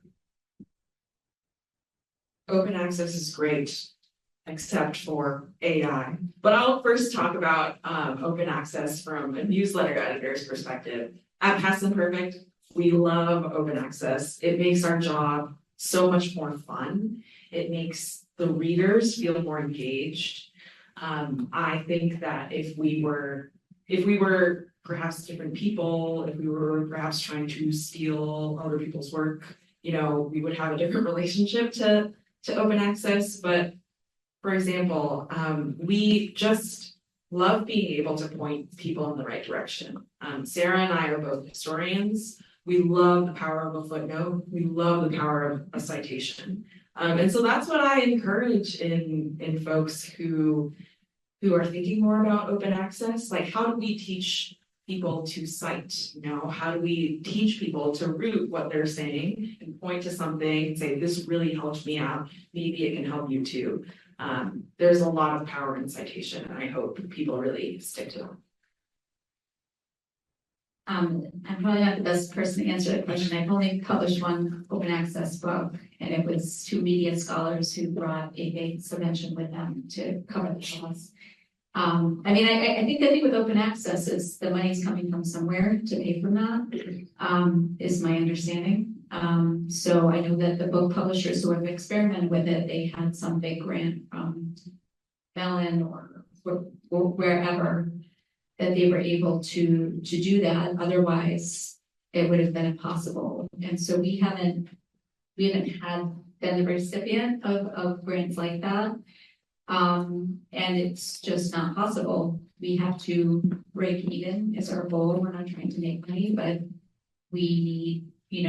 Open access is great, except for AI. But I'll first talk about open access from a newsletter editor's perspective. At Past Imperfect, we love open access. It makes our job so much more fun. It makes the readers feel more engaged. I think that if we were perhaps different people, if we were perhaps trying to steal other people's work, we would have a different relationship to open access. But for example, we just love being able to point people in the right direction. Sarah and I are both historians. We love the power of a footnote. We love the power of a citation. And so that's what I encourage in folks who are thinking more about open access. Like, how do we teach people to cite? How do we teach people to root what they're saying and point to something and say, this really helped me out. Maybe it can help you too. There's a lot of power in citation, and I hope people really stick to them. I'm probably not the best person to answer that question. I've only published one open access book, and it was 2 media scholars who brought a big subvention with them to cover the costs. I think the thing with open access is the money's coming from somewhere to pay for that, is my understanding. So I know that the book publishers who have experimented with it, they had some big grant from Mellon or wherever that they were able to do that. Otherwise, it would have been impossible. And so we haven't been the recipient of grants like that. And it's just not possible. We have to break even is our goal. We're not trying to make money, but we need,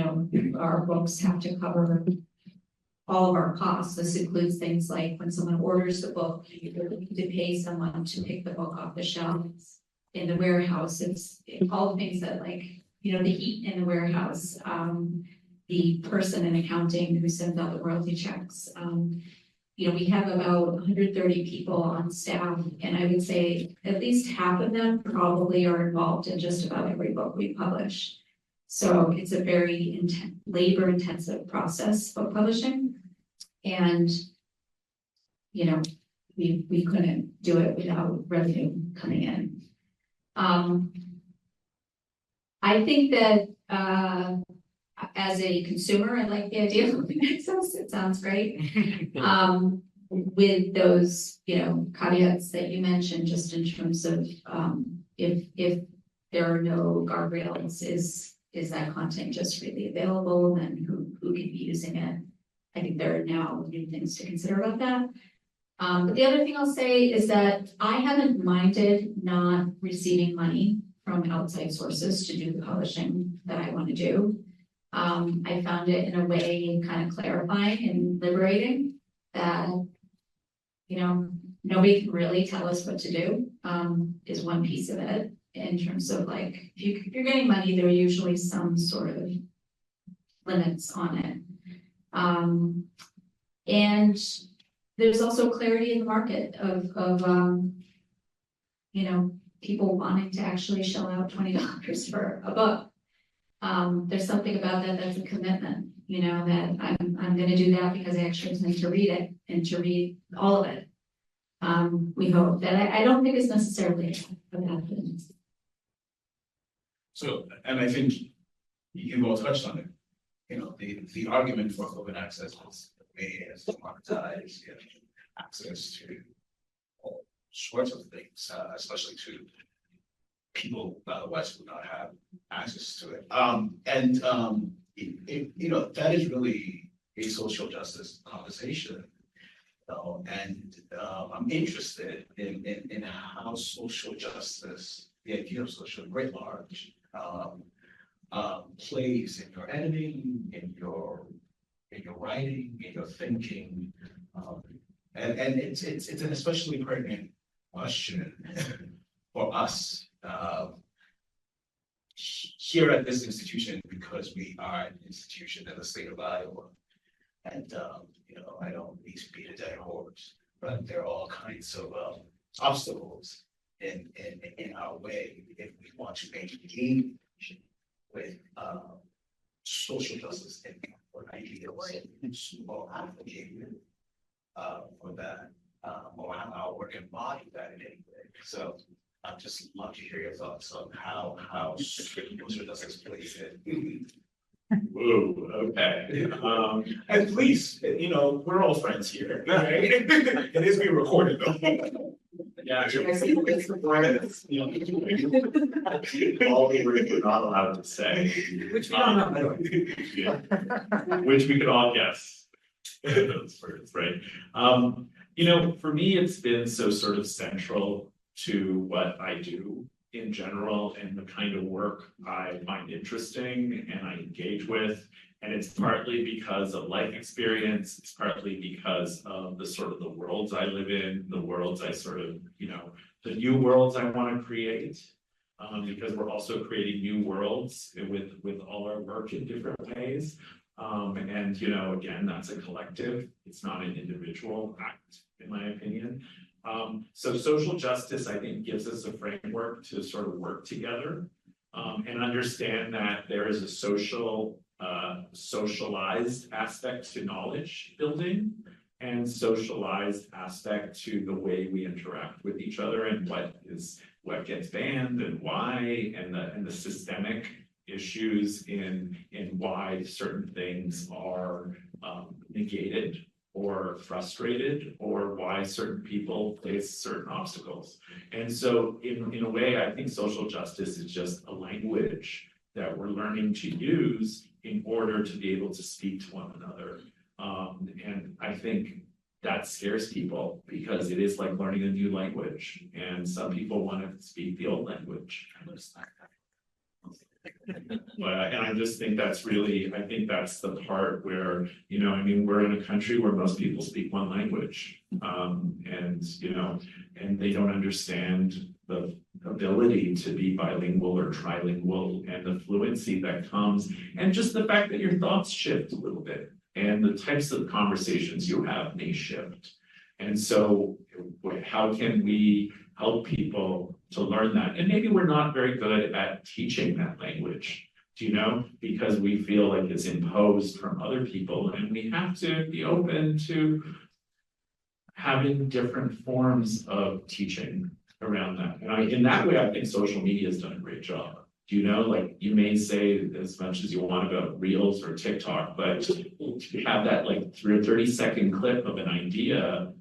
our books have to cover all of our costs. This includes things like when someone orders the book, you're looking to pay someone to pick the book off the shelves in the warehouse. It's all the things that the heat in the warehouse, the person in accounting who sends out the royalty checks. We have about 130 people on staff, and I would say at least half of them probably are involved in just about every book we publish. So it's a very labor-intensive process, book publishing, and we couldn't do it without revenue coming in. I think that as a consumer, I like the idea of open access. It sounds great. With those, caveats that you mentioned, just in terms of if there are no guardrails, is that content just freely available? Then who can be using it? I think there are now new things to consider about that. But the other thing I'll say is that I haven't minded not receiving money from outside sources to do the publishing that I want to do. I found it in a way kind of clarifying and liberating that, nobody can really tell us what to do, is one piece of it. In terms of if you're getting money, there are usually some sort of limits on it. And there's also clarity in the market of people wanting to actually shell out $20 for a book. There's something about that that's a commitment, that I'm going to do that because I actually intend to read it and to read all of it. We hope that I don't think it's necessarily a bad thing. So, and I think you've all touched on it. The argument for open access is the way as democratize access to all sorts of things, especially to people that otherwise would not have access to it. That is really a social justice conversation. And I'm interested in how social justice, the idea of social writ large, plays in your editing, in your writing, in your thinking, and it's an especially pertinent question for us here at this institution, because we are an institution in the state of Iowa, and I don't need to beat a dead horse, but there are all kinds of obstacles in our way if we want to engage with social justice and for ideals or advocating for that or how our work embody that in any way. So I'd just love to hear your thoughts on how social justice plays in. Whoa, okay. And please, you know, we're all friends here, right? It is being recorded though. Yeah, I see it's all we're not allowed to say. Which we don't know. Yeah. Which we could all guess. Those words, right? You know, for me, it's been so sort of central to what I do in general and the kind of work I find interesting and I engage with. And it's partly because of life experience, it's partly because of the sort of the worlds I live in, the worlds I sort of, you know, the new worlds I want to create. Because we're also creating new worlds with all our work in different ways. And you know, again, that's a collective, it's not an individual act, in my opinion. So social justice, I think, gives us a framework to sort of work together and understand that there is a socialized aspect to knowledge building and socialized aspect to the way we interact with each other and what gets banned and why and the systemic issues in why certain things are negated or frustrated, or why certain people face certain obstacles. And so in a way, I think social justice is just a language that we're learning to use in order to be able to speak to one another. And I think that scares people because it is like learning a new language. And some people want to speak the old language. And I just think that's really, I think that's the part where, you know, I mean, we're in a country where most people speak one language. And, you know, and they don't understand the ability to be bilingual or trilingual and the fluency that comes. And just the fact that your thoughts shift a little bit and the types of conversations you have may shift. And so how can we help people to learn that? And maybe we're not very good at teaching that language, do you know, because we feel like it's imposed from other people, and we have to be open to having different forms of teaching around that. And in that way, I think social media has done a great job. Do you know, like, you may say as much as you want about Reels or TikTok, but to have that like 30-second clip of an idea,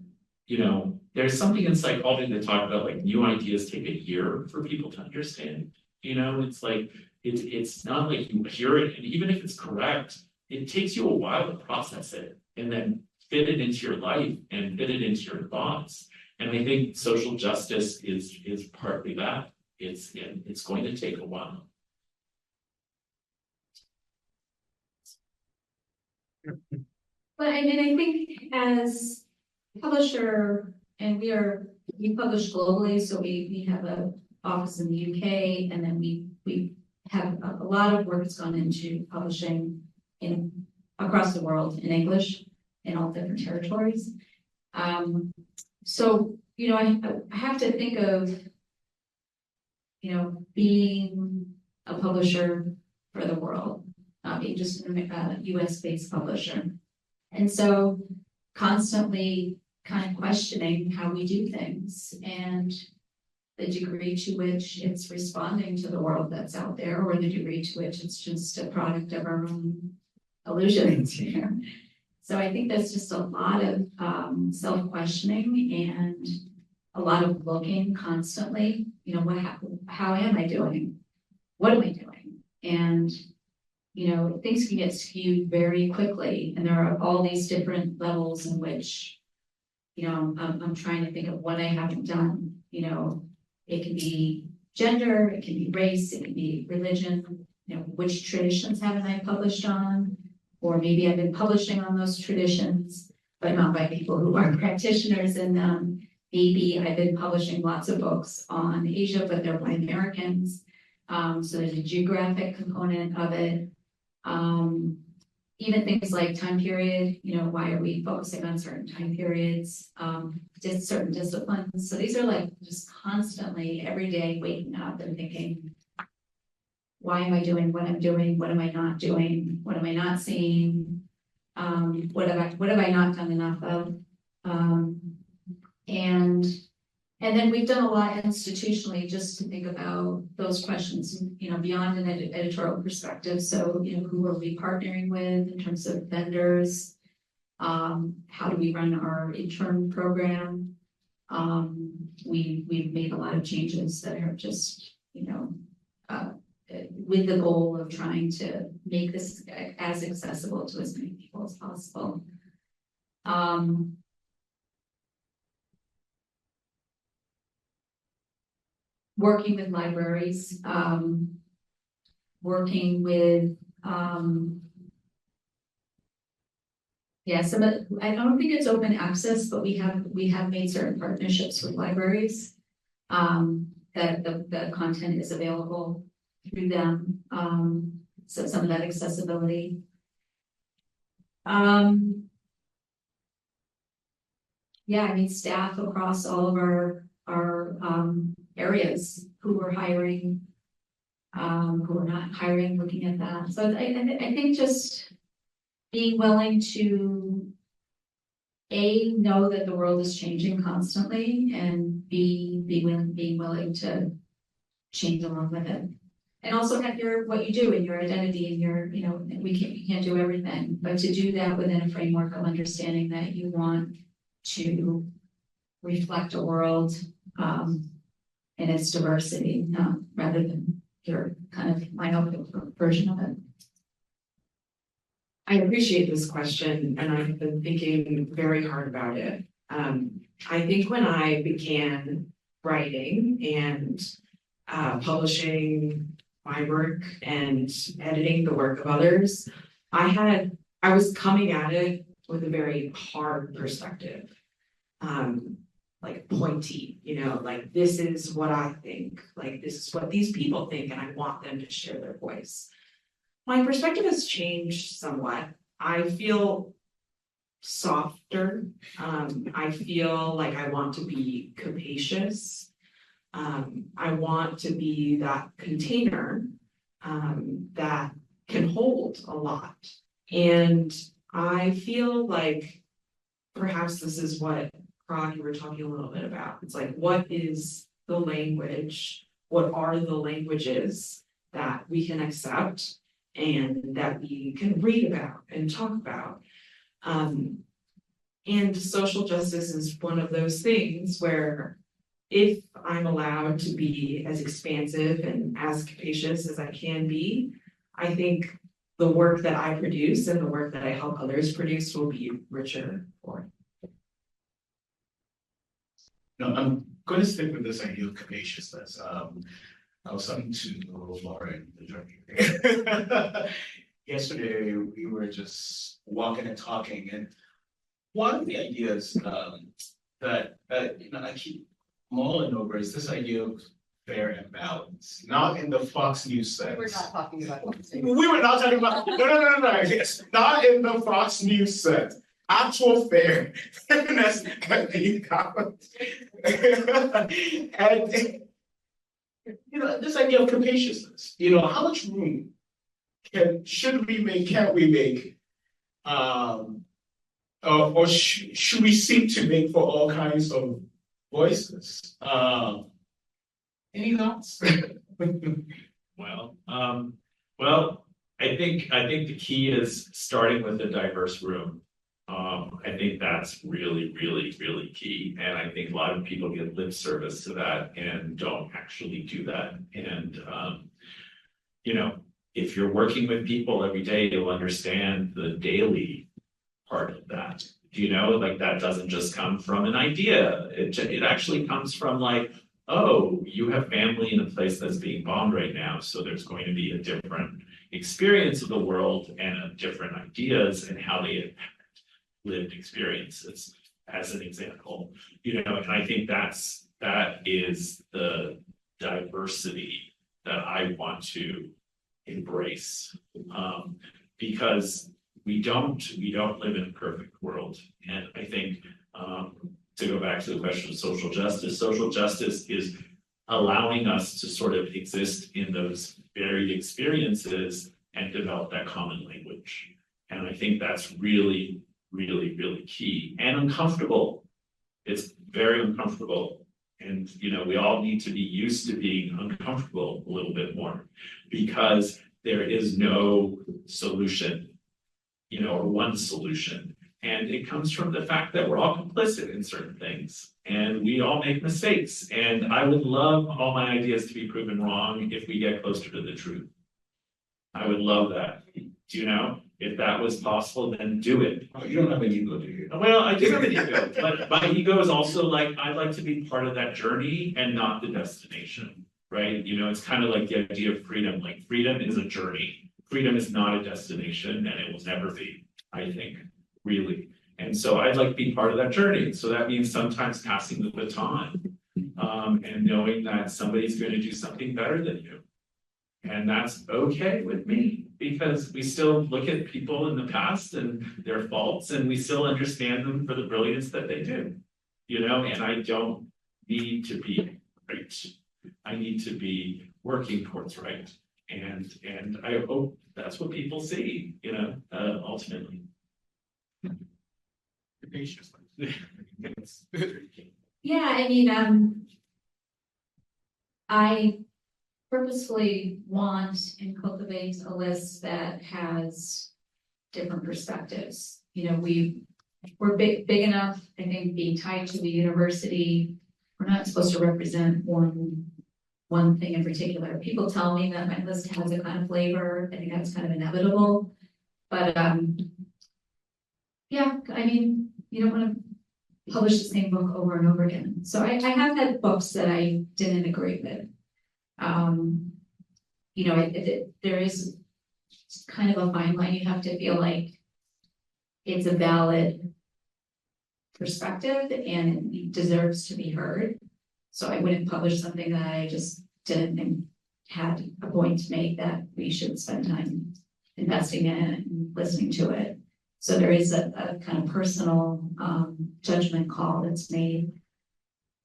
you know, there's something in psychology that talk about like new ideas take a year for people to understand. You know, it's like, it's not like you hear it, and even if it's correct, it takes you a while to process it and then fit it into your life and fit it into your thoughts. And I think social justice is partly that. It's going to take a while. But I mean, I think as publisher, and we publish globally, so we have an office in the UK, and then we have a lot of work that's gone into publishing across the world in English in all different territories. So, you know, I have to think of, you know, being a publisher for the world, not being just a US-based publisher. And so constantly kind of questioning how we do things and the degree to which it's responding to the world that's out there, or the degree to which it's just a product of our own illusions here. So I think there's just a lot of self-questioning and a lot of looking constantly, you know, how am I doing? What am I doing? And, you know, things can get skewed very quickly, and there are all these different levels in which, you know, I'm trying to think of what I haven't done. You know, it can be gender, it can be race, it can be religion, you know, which traditions haven't I published on? Or maybe I've been publishing on those traditions, but not by people who are practitioners in them. Maybe I've been publishing lots of books on Asia, but they're by Americans. So there's a geographic component of it. Even things like time period, you know, why are we focusing on certain time periods, certain disciplines? So these are like just constantly every day waking up and thinking, why am I doing what I'm doing? What am I not doing? What am I not seeing? What have I not done enough of? And then we've done a lot institutionally just to think about those questions, you know, beyond an editorial perspective. So, you know, who are we partnering with in terms of vendors? How do we run our intern program? We've made a lot of changes that are just, you know, with the goal of trying to make this as accessible to as many people as possible. Working with libraries, working with, yeah, I don't think it's open access, but we have made certain partnerships with libraries. That the content is available through them. So some of that accessibility. Yeah, I mean, staff across all of our areas who are hiring, who are not hiring, looking at that. So I think just being willing to know that the world is changing constantly, and being willing to change along with it. And also have what you do in your identity and your, you know, you can't do everything, but to do that within a framework of understanding that you want to reflect a world in its diversity, rather than your kind of myopic version of it. I appreciate this question, and I've been thinking very hard about it. I think when I began writing and publishing my work and editing the work of others, I was coming at it with a very hard perspective. Like pointy, you know, like this is what I think, like this is what these people think, and I want them to share their voice. My perspective has changed somewhat. I feel softer. I feel like I want to be capacious. I want to be that container that can hold a lot. And I feel like perhaps this is what Hrag, you were talking a little bit about. It's like, what is the language? What are the languages that we can accept and that we can read about and talk about? And social justice is one of those things where if I'm allowed to be as expansive and as capacious as I can be, I think the work that I produce and the work that I help others produce will be richer for it. No, I'm going to stick with this idea of capaciousness. I was talking to Lauren, the journey. Yesterday, we were just walking and talking, and one of the ideas that you know I keep mulling over is this idea of fair and balance, not in the Fox News sense. We're not talking about. We were not talking about no. Yes, not in the Fox News sense. Actual fairness and you know, this idea of capaciousness. You know, how much room should we make? Can't we make? Or should we seek to make for all kinds of voices? Any thoughts? Well, I think the key is starting with a diverse room. I think that's really key. And I think a lot of people give lip service to that and don't actually do that. And, you know, if you're working with people every day, you'll understand the daily part of that. You know, like that doesn't just come from an idea. It actually comes from like, oh, you have family in a place that's being bombed right now. So there's going to be a different experience of the world and different ideas and how they impact lived experiences, as an example. You know, and I think that is the diversity that I want to embrace, because we don't live in a perfect world. And I think to go back to the question of social justice is allowing us to sort of exist in those varied experiences and develop that common language. And I think that's really, really, really key and uncomfortable. It's very uncomfortable. And, you know, we all need to be used to being uncomfortable a little bit more because there is no solution, you know, or one solution. And it comes from the fact that we're all complicit in certain things and we all make mistakes. And I would love all my ideas to be proven wrong if we get closer to the truth. I would love that. Do you know? If that was possible, then do it. Oh, you don't have an ego, do you? Well, I do have an ego, but my ego is also like, I'd like to be part of that journey and not the destination, right? You know, it's kind of like the idea of freedom. Like freedom is a journey. Freedom is not a destination and it will never be, I think, really. And so I'd like to be part of that journey. So that means sometimes passing the baton and knowing that somebody's going to do something better than you. And that's okay with me because we still look at people in the past and their faults and we still understand them for the brilliance that they do, you know, and I don't need to be right. I need to be working towards right. And I hope that's what people see, you know, ultimately. Patience. Yeah, I mean, I purposefully want and cultivate a list that has different perspectives. You know, we're big enough, I think, being tied to the university. We're not supposed to represent one thing in particular. People tell me that my list has a kind of flavor. I think that's kind of inevitable. But yeah, I mean, you don't want to publish the same book over and over again. So I have had books that I didn't agree with. You know, there is kind of a fine line. You have to feel like it's a valid perspective and it deserves to be heard. So I wouldn't publish something that I just didn't think had a point to make that we should spend time investing in it and listening to it. So there is a kind of personal judgment call that's made.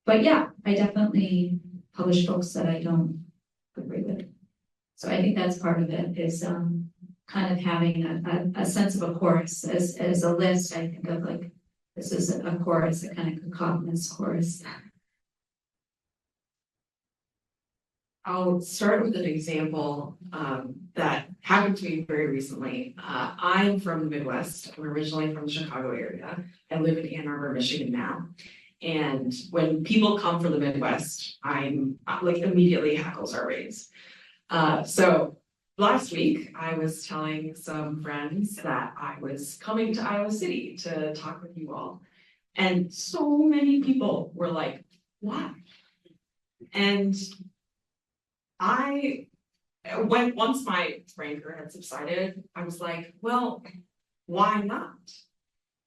But yeah, I definitely publish books that I don't agree with. So I think that's part of it is kind of having a sense of a chorus as a list. I think of like, this is a chorus, a kind of cacophonous chorus. I'll start with an example that happened to me very recently. I'm from the Midwest. I'm originally from the Chicago area. I live in Ann Arbor, Michigan now. And when people come from the Midwest, I'm like immediately hackles are raised. So last week I was telling some friends that I was coming to Iowa City to talk with you all. And so many people were like, why? And once my rancor had subsided, I was like, well, why not?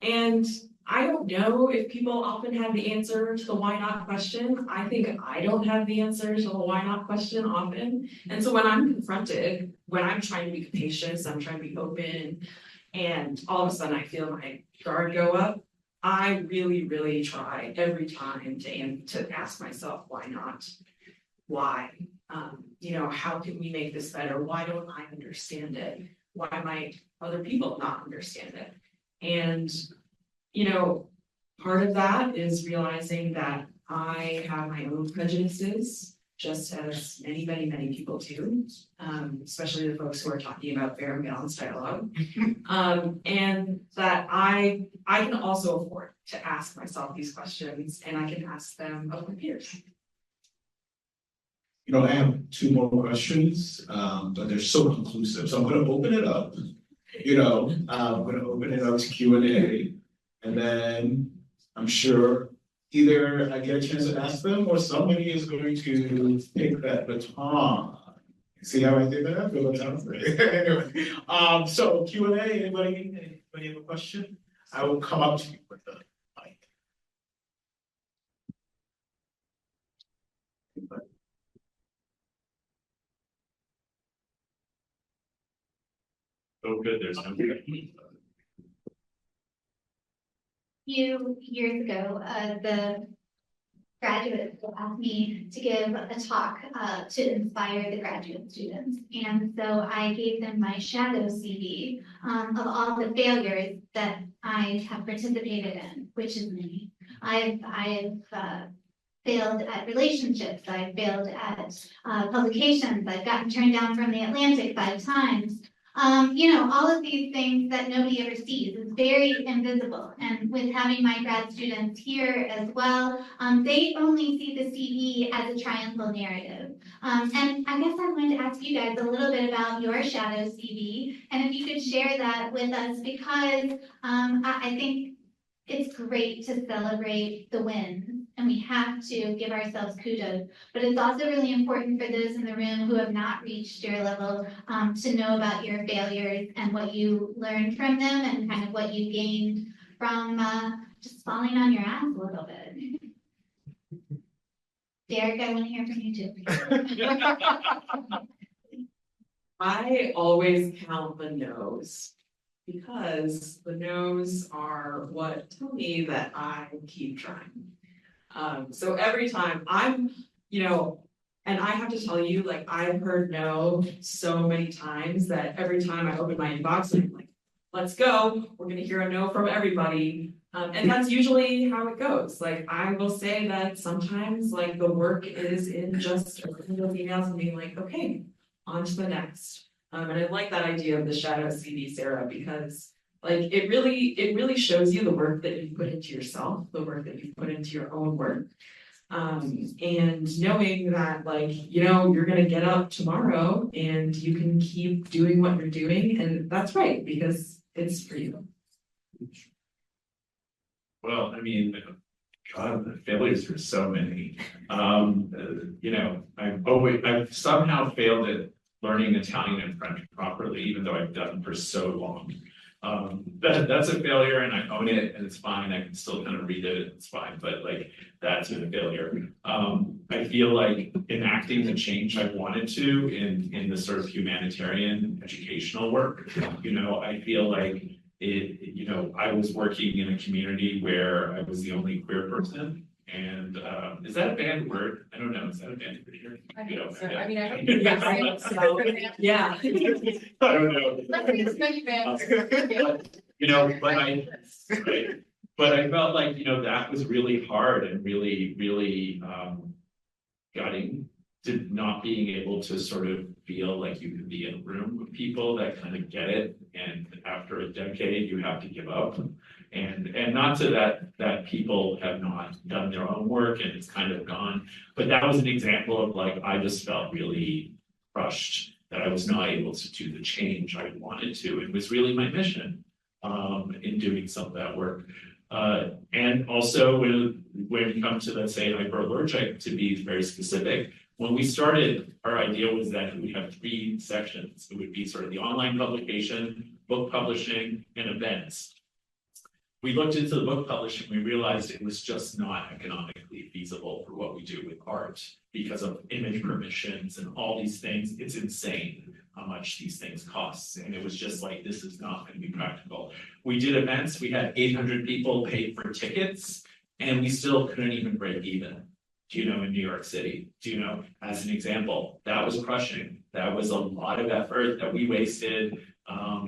And I don't know if people often have the answer to the why not question. I think I don't have the answer to the why not question often. And so when I'm confronted, when I'm trying to be capacious, I'm trying to be open, and all of a sudden I feel my guard go up, I really, really try every time to ask myself, why not? Why? You know, how can we make this better? Why don't I understand it? Why might other people not understand it? And you know, part of that is realizing that I have my own prejudices, just as many people do, especially the folks who are talking about fair and balanced dialogue. And that I can also afford to ask myself these questions, and I can ask them of my peers. You know, I have two more questions, but they're so conclusive. So I'm going to open it up. You know, I'm going to open it up to Q&A. And then I'm sure either I get a chance to ask them or somebody is going to take that baton. See how I did that? The baton's there. Anyway, so Q&A, anybody have a question? I will come up to you with the mic. Oh, good, there's no. Few years ago, the graduates will ask me to give a talk to inspire the graduate students. And so I gave them my shadow CV of all the failures that I have participated in, which is many. I've failed at relationships, I've failed at publications, I've gotten turned down from the Atlantic 5 times. All of these things that nobody ever sees. It's very invisible. And with having my grad students here as well, they only see the CV as a triumphal narrative. And I guess I'm going to ask you guys a little bit about your shadow CV, and if you could share that with us, because I think it's great to celebrate the wins, and we have to give ourselves kudos, but it's also really important for those in the room who have not reached your level to know about your failures and what you learned from them and kind of what you gained from just falling on your ass a little bit. Derek, I want to hear from you too. I always count the no's, because the no's are what tell me that I keep trying. So every time I'm, and I have to tell you, like, I've heard no so many times that every time I open my inbox, I'm like, let's go, we're gonna hear a no from everybody. And that's usually how it goes. Like, I will say that sometimes, like, the work is in just opening those emails and being like, okay, on to the next. And I like that idea of the shadow CV, Sarah, because like it really shows you the work that you put into yourself, the work that you put into your own work. And knowing that, like, you're gonna get up tomorrow and you can keep doing what you're doing, and that's right, because it's for you. Well, I mean, God, the failures are so many. I've somehow failed at learning Italian and French properly, even though I've done it for so long. That's a failure, and I own it, and it's fine. I can still kind of read it, it's fine, but like, that's a failure. I feel like enacting the change I wanted to in the sort of humanitarian educational work, I feel like I was working in a community where I was the only queer person. And is that a banned word? I don't know. Is that a banned word here? I mean, I hope yes, so, yeah. I don't know. But I felt like, that was really hard and really gutting, to not being able to sort of feel like you could be in a room with people that kind of get it, and after a decade you have to give up. And not to that people have not done their own work and it's kind of gone, but that was an example of, like, I just felt really crushed that I was not able to do the change I wanted to. It was really my mission in doing some of that work. And also when you come to, let's say, Hyperallergic, to be very specific, when we started, our idea was that we would have 3 sections. It would be sort of the online publication, book publishing, and events. We looked into the book publishing, we realized it was just not economically feasible for what we do with art because of image permissions and all these things. It's insane how much these things cost. And it was just like, this is not going to be practical. We did events, we had 800 people paid for tickets, and we still couldn't even break even. In New York City, as an example, that was crushing. That was a lot of effort that we wasted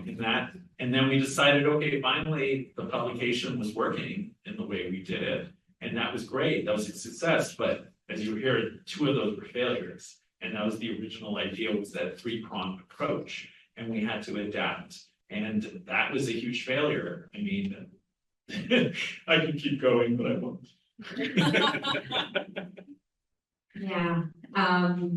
in that. And then we decided, okay, finally the publication was working in the way we did it. And that was great, that was a success. But as you hear, 2 of those were failures. And that was the original idea, was that 3-pronged approach. And we had to adapt. And that was a huge failure. I mean, I can keep going, but I won't. Yeah, I'll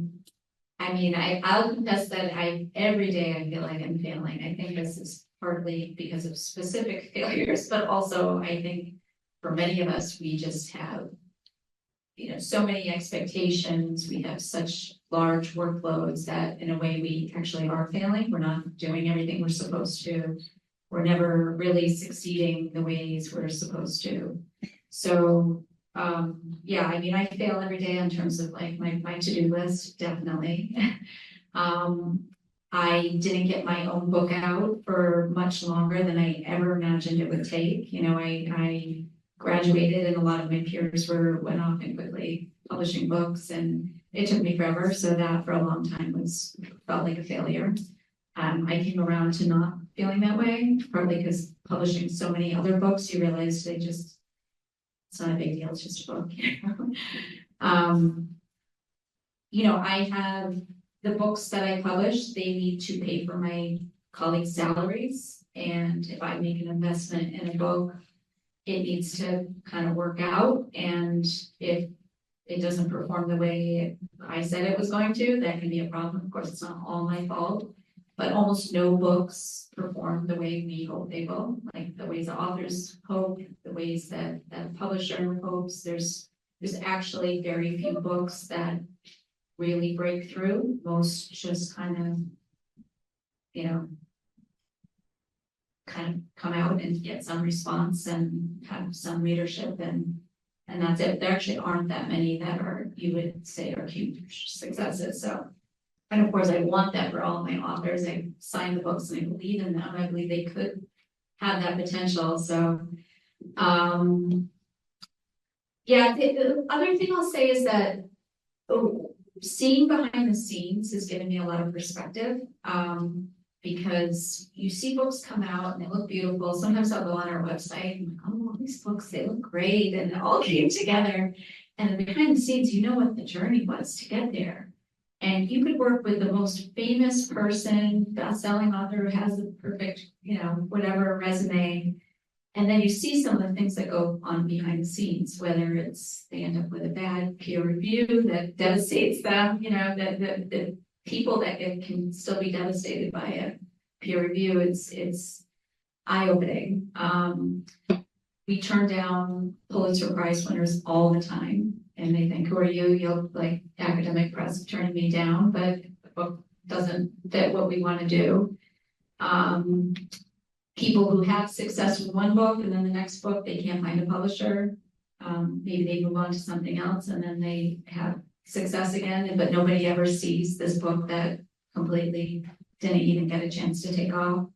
confess that every day I feel like I'm failing. I think this is partly because of specific failures, but also I think for many of us, we just have, so many expectations. We have such large workloads that in a way we actually are failing. We're not doing everything we're supposed to. We're never really succeeding the ways we're supposed to. So I fail every day in terms of like my to-do list, definitely. I didn't get my own book out for much longer than I ever imagined it would take. I graduated and a lot of my peers went off and quickly publishing books, and it took me forever. So that for a long time felt like a failure. I came around to not feeling that way, partly because publishing so many other books, you realize it's not a big deal, it's just a book. I have the books that I publish, they need to pay for my colleagues' salaries. And if I make an investment in a book, it needs to kind of work out. And if it doesn't perform the way I said it was going to, that can be a problem. Of course, it's not all my fault, but almost no books perform the way we hope they will, like the ways the authors hope, the ways that the publisher hopes. There's actually very few books that really break through. Most just kind of come out and get some response and have some readership, and that's it. There actually aren't that many that you would say are huge successes. So, and of course I want that for all of my authors. I sign the books and I believe in them. I believe they could have that potential. So the other thing I'll say is that seeing behind the scenes has given me a lot of perspective. Because you see books come out and they look beautiful. Sometimes I'll go on our website and I'm like, oh, these books, they look great, and it all came together. And behind the scenes, you know what the journey was to get there. And you could work with the most famous person, best-selling author who has the perfect, whatever resume. And then you see some of the things that go on behind the scenes, whether it's they end up with a bad peer review that devastates them, the people that can still be devastated by a peer review. It's eye-opening. We turn down Pulitzer Prize winners all the time, and they think, who are you? You'll like academic press turning me down, but the book doesn't fit what we want to do. People who have success with one book and then the next book, they can't find a publisher. Maybe they move on to something else and then they have success again, but nobody ever sees this book that completely didn't even get a chance to take off.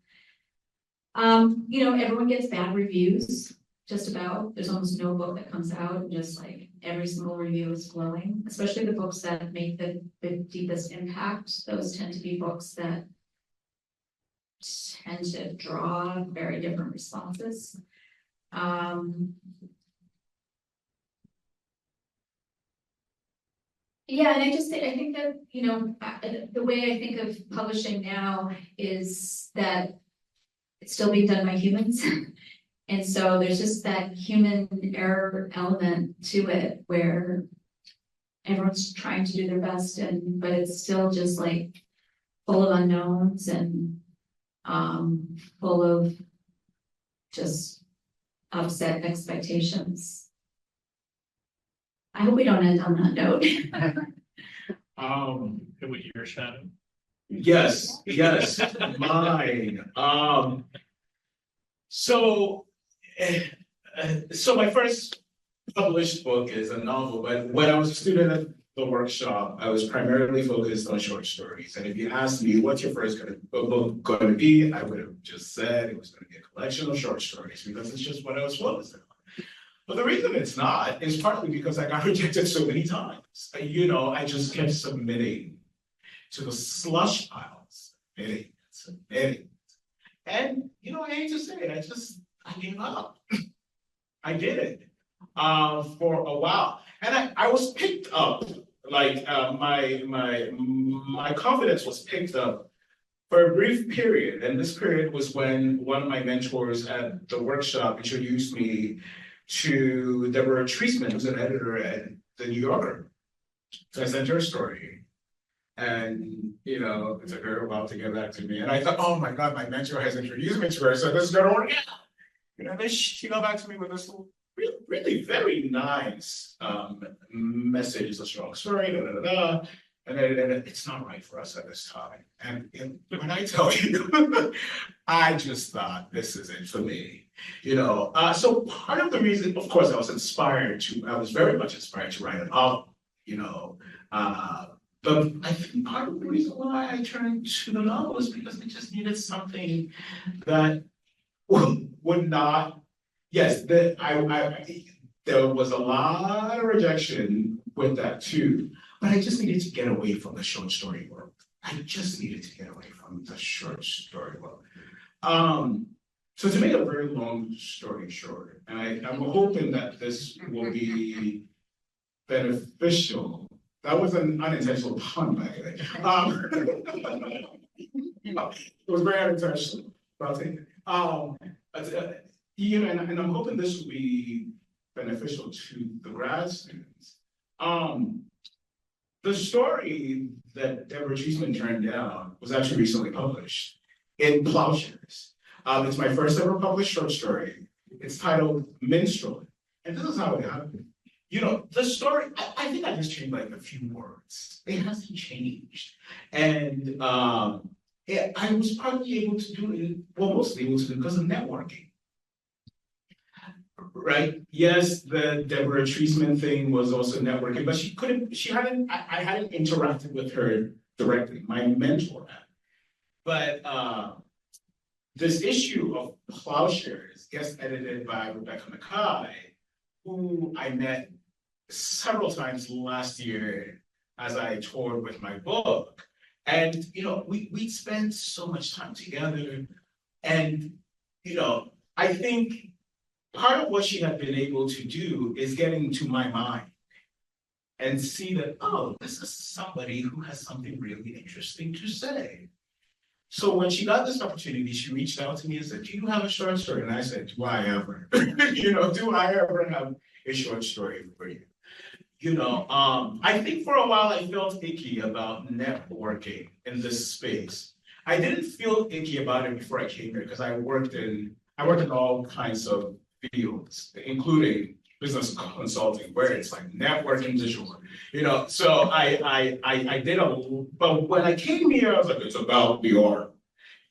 Everyone gets bad reviews, just about. There's almost no book that comes out and just like every single review is glowing, especially the books that make the deepest impact. Those tend to be books that tend to draw very different responses. Yeah, and I think that, the way I think of publishing now is that it's still being done by humans. And so there's just that human error element to it where everyone's trying to do their best, but it's still just like full of unknowns and full of just upset expectations. I hope we don't end on that note. Can we hear Shadow? Yes, mine. So my first published book is a novel, but when I was a student at the workshop, I was primarily focused on short stories. And if you asked me what's your first book going to be, I would have just said it was going to be a collection of short stories because it's just what I was focused on. But the reason it's not is partly because I got rejected so many times. I just kept submitting to the slush piles, submitting. And, I hate to say it, I gave up. I did it for a while. And I was picked up, like my confidence was picked up for a brief period. And this period was when one of my mentors at the workshop introduced me to Deborah Treisman, who's an editor at the New Yorker. So I sent her a story. And, it took her a while to get back to me. And I thought, oh my God, my mentor has introduced me to her, so this is going to work out. Then she got back to me with this really very nice message. It's a strong story, And it's not right for us at this time. And when I tell you, I just thought this isn't for me. So part of the reason, of course, I was very much inspired to write a novel, but I think part of the reason why I turned to the novel is because I just needed something that would not, yes, there was a lot of rejection with that too, but I just needed to get away from the short story world. I just needed to get away from the short story world. So to make a very long story short, and I'm hoping that this will be beneficial. That was an unintentional pun, by the way. It was very unintentional, but I'll take it. And I'm hoping this will be beneficial to the grad students. The story that Deborah Cheeseman turned down was actually recently published in Plowshares. It's my first ever published short story. It's titled Minstrel. And this is how it happened. The story, I think I just changed like a few words. It hasn't changed. And I was probably able to do it, well, mostly able to do it because of networking. Right? Yes, the Deborah Treisman thing was also networking, but I hadn't interacted with her directly, my mentor had. But this issue of Plowshares, guest edited by Rebecca Mackay, who I met several times last year as I toured with my book. And, we spent so much time together. And, I think part of what she had been able to do is get into my mind and see that, oh, this is somebody who has something really interesting to say. So when she got this opportunity, she reached out to me and said, do you have a short story? And I said, do I ever? Do I ever have a short story for you? I think for a while I felt icky about networking in this space. I didn't feel icky about it before I came here because I worked in all kinds of fields, including business consulting, where it's like networking du jour. So I did but when I came here, I was like, it's about the art.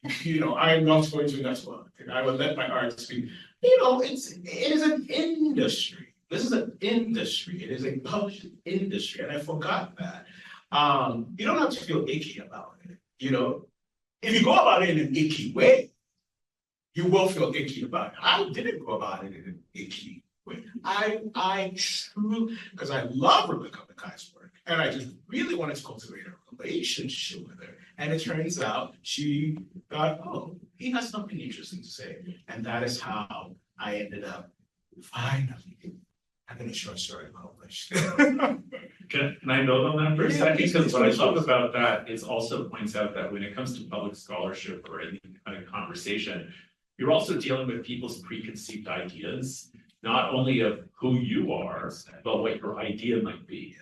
I am not going to network. I would let my art speak. It is an industry. This is an industry. It is a publishing industry, and I forgot that. You don't have to feel icky about it. If you go about it in an icky way, you will feel icky about it. I didn't go about it in an icky way. I truly, because I love Rebecca Mackay's work, and I just really wanted to cultivate a relationship with her. And it turns out she thought, oh, he has something interesting to say. And that is how I ended up finally having a short story published. Can I build on that for a second? Because what I love about that is also points out that when it comes to public scholarship or any kind of conversation, you're also dealing with people's preconceived ideas, not only of who you are, but what your idea might be.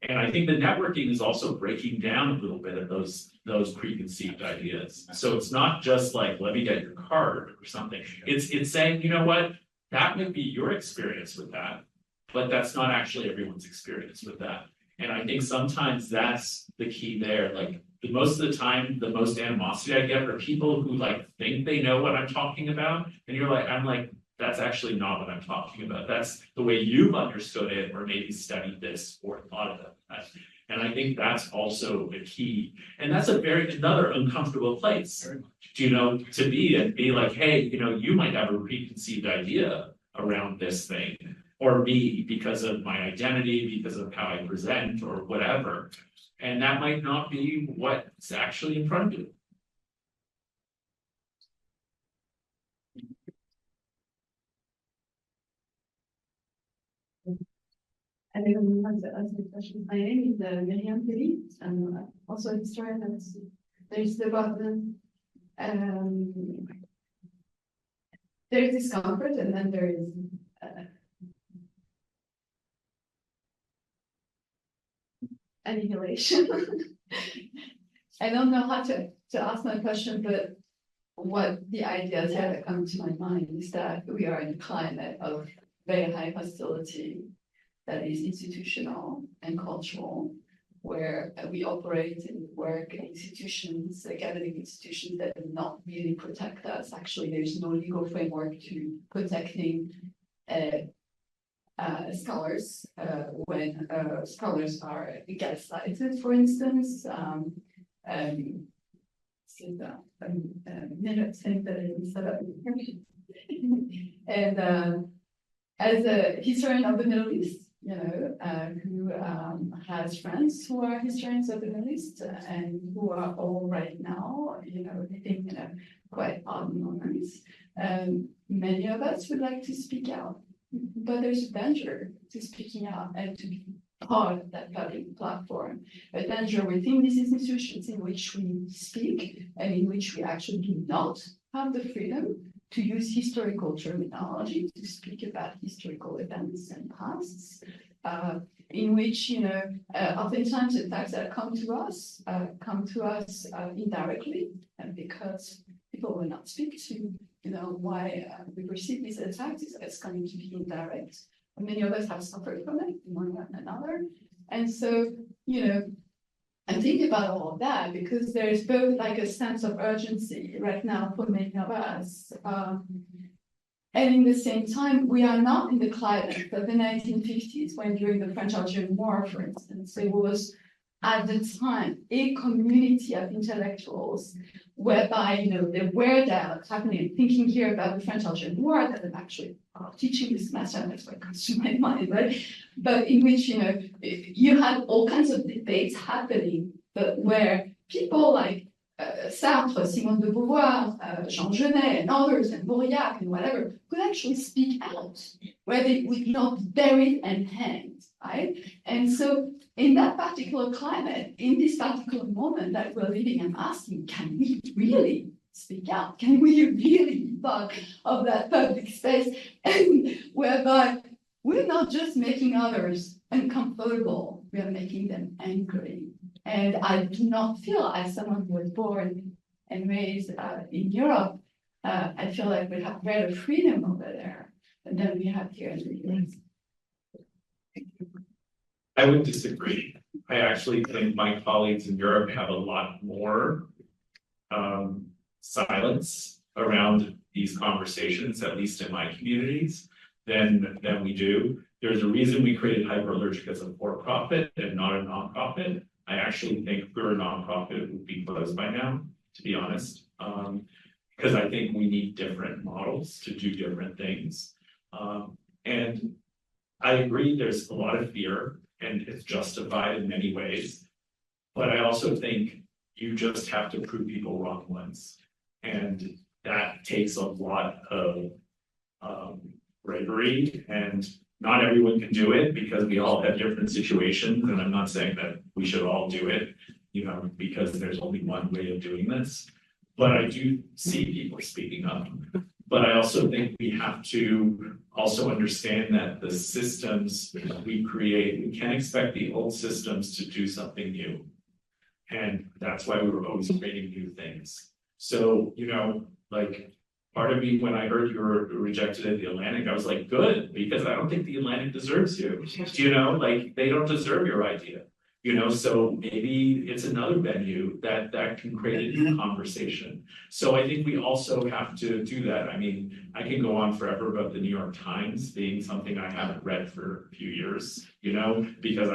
And I think the networking is also breaking down a little bit of those preconceived ideas. So it's not just like, let me get your card or something. It's saying, you know what, that might be your experience with that, but that's not actually everyone's experience with that. And I think sometimes that's the key there. Like most of the time, the most animosity I get are people who like think they know what I'm talking about. And I'm like, that's actually not what I'm talking about. That's the way you've understood it or maybe studied this or thought about that. And I think that's also a key. And that's another uncomfortable place, to be and be like, hey, you might have a preconceived idea around this thing or me because of my identity, because of how I present or whatever. And that might not be what's actually in front of you. Anyone wants to ask a question? My name is Miriam Peri. I'm also a historian. There's there's discomfort, and then there is annihilation. I don't know how to ask my question, but what the ideas that come to my mind is that we are in a climate of very high hostility that is institutional and cultural, where we operate and work in institutions, academic institutions that do not really protect us. Actually, there's no legal framework to protecting scholars when scholars are gaslighted, for instance. Minute thing that I set up. And as a historian of the Middle East, who has friends who are historians of the Middle East and who are all right now, living in a quite odd moments. Many of us would like to speak out, but there's a danger to speaking out and to be part of that public platform. A danger within these institutions in which we speak and in which we actually do not have the freedom to use historical terminology to speak about historical events and pasts, in which, oftentimes the facts that come to us indirectly, and because people will not speak to, why we perceive these attacks as coming to be indirect. And many of us have suffered from it in one way or another. And so, I'm thinking about all of that because there's both like a sense of urgency right now for many of us. And in the same time, we are not in the climate of the 1950s when during the French-Algerian War, for instance, there was at the time a community of intellectuals whereby, there were dialogues happening, thinking here about the French-Algerian War that I'm actually teaching this semester, and that's what comes to my mind, right? But in which, you had all kinds of debates happening, but where people like Sartre, Simone de Beauvoir, Jean Genet, and others, and Mauriac, and whatever, could actually speak out, where they would not be buried and hanged, right? And so, in that particular climate, in this particular moment that we're living, I'm asking, can we really speak out? Can we really be part of that public space? And whereby we're not just making others uncomfortable, we are making them angry. And I do not feel, as someone who was born and raised in Europe, I feel like we have greater freedom over there than we have here in the US. I would disagree. I actually think my colleagues in Europe have a lot more silence around these conversations, at least in my communities, than we do. There's a reason we created Hyperallergic as a for-profit and not a nonprofit. I actually think if we were a nonprofit, it would be closed by now, to be honest, because I think we need different models to do different things. And I agree there's a lot of fear and it's justified in many ways, but I also think you just have to prove people wrong once. And that takes a lot of bravery, and not everyone can do it because we all have different situations. And I'm not saying that we should all do it, because there's only one way of doing this, but I do see people speaking up. But I also think we have to also understand that the systems we create, we can't expect the old systems to do something new. And that's why we were always creating new things. So, part of me, when I heard you were rejected at the Atlantic, I was like, good, because I don't think the Atlantic deserves you. They don't deserve your idea. So maybe it's another venue that can create a new conversation. So I think we also have to do that. I mean, I can go on forever about the New York Times being something I haven't read for a few years, because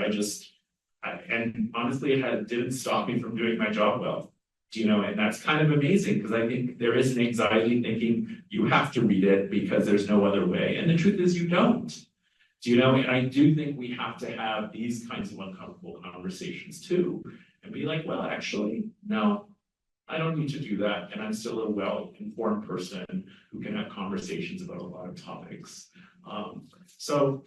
and honestly, it didn't stop me from doing my job well. And that's kind of amazing because I think there is an anxiety thinking you have to read it because there's no other way. And the truth is you don't. And I do think we have to have these kinds of uncomfortable conversations too, and be like, well, actually, no, I don't need to do that. And I'm still a well-informed person who can have conversations about a lot of topics. So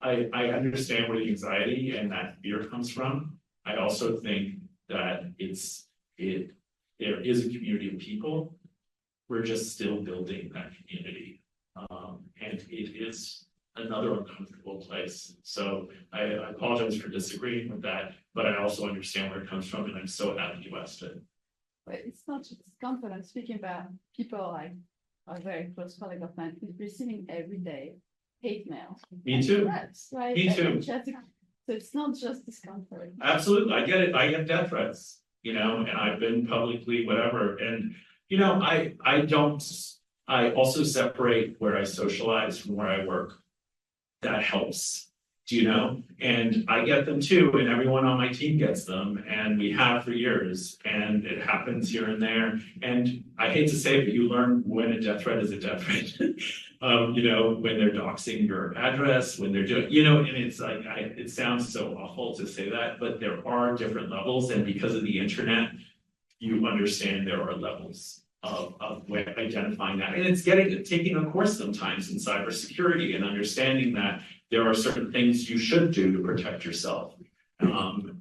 I understand where the anxiety and that fear comes from. I also think that there is a community of people. We're just still building that community. And it is another uncomfortable place. So I apologize for disagreeing with that, but I also understand where it comes from, and I'm so happy you asked it. But it's not just discomfort. I'm speaking about people like a very close colleague of mine who's receiving every day hate mail. Me too. Threats, right? Me too. So it's not just discomfort. Absolutely, I get it. I get death threats, and I've been publicly whatever. And I also separate where I socialize from where I work. That helps, and I get them too, and everyone on my team gets them, and we have for years, and it happens here and there. And I hate to say it, but you learn when a death threat is a death threat. You know, when they're doxing your address, when they're doing, you know, and it's like, it sounds so awful to say that, but there are different levels, and because of the internet, you understand there are levels of identifying that. And it's taking a course sometimes in cybersecurity and understanding that there are certain things you should do to protect yourself.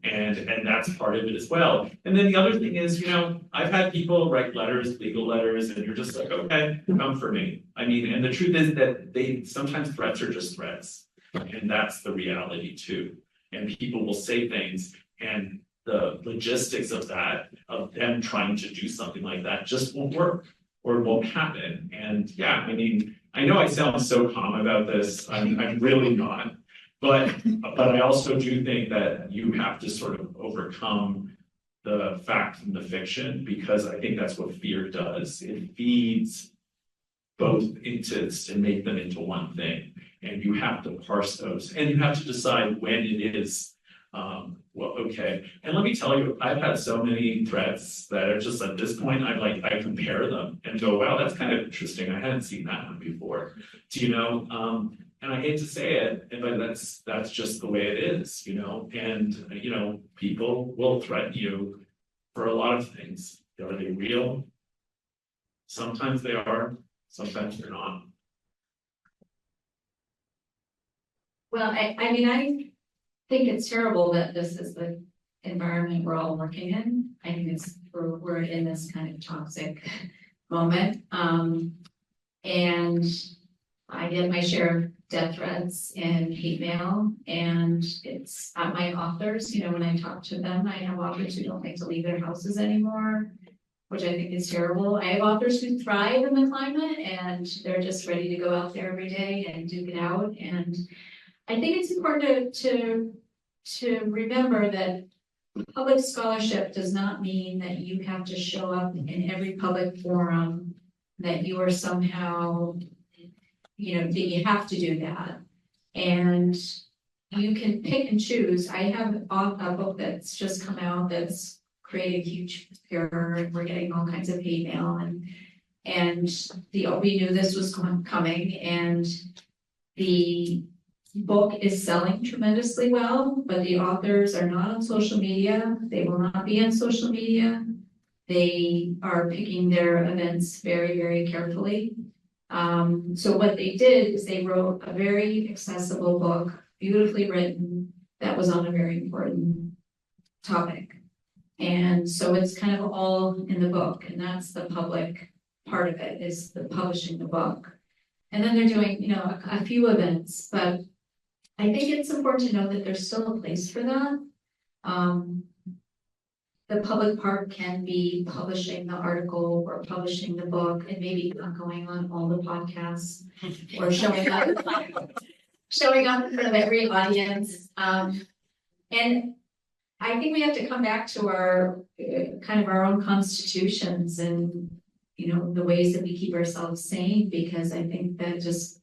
And that's part of it as well. And then the other thing is, you know, I've had people write letters, legal letters, and you're just like, okay, come for me. I mean, and the truth is that sometimes threats are just threats. And that's the reality too. And people will say things, and the logistics of that, of them trying to do something like that, just won't work or it won't happen. And yeah, I mean, I know I sound so calm about this. I'm really not. But I also do think that you have to sort of overcome the fact and the fiction, because I think that's what fear does. It feeds both into and make them into one thing. And you have to parse those, and you have to decide when it is, well, okay. And let me tell you, I've had so many threats that are just at this point, I compare them and go, wow, that's kind of interesting. I hadn't seen that one before. Do you know? And I hate to say it, but that's just the way it is, you know. And you know, people will threaten you for a lot of things. Are they real? Sometimes they are, sometimes they're not. Well, I mean, I think it's terrible that this is the environment we're all working in. I think we're in this kind of toxic moment. And I get my share of death threats and hate mail, and it's at my authors, you know, when I talk to them, I have authors who don't like to leave their houses anymore, which I think is terrible. I have authors who thrive in the climate, and they're just ready to go out there every day and duke it out. And I think it's important to remember that public scholarship does not mean that you have to show up in every public forum, that you are somehow, you know, that you have to do that. And you can pick and choose. I have a book that's just come out that's created huge furor, and we're getting all kinds of hate mail, and we knew this was coming, and the book is selling tremendously well, but the authors are not on social media. They will not be on social media. They are picking their events very, very carefully. So what they did is they wrote a very accessible book, beautifully written, that was on a very important topic. And so it's kind of all in the book, and that's the public part of it, is the publishing the book. And then they're doing, you know, a few events, but I think it's important to know that there's still a place for that. The public part can be publishing the article or publishing the book, and maybe not going on all the podcasts or showing up in front of every audience. And I think we have to come back to our kind of our own constitutions and, you know, the ways that we keep ourselves sane, because I think that just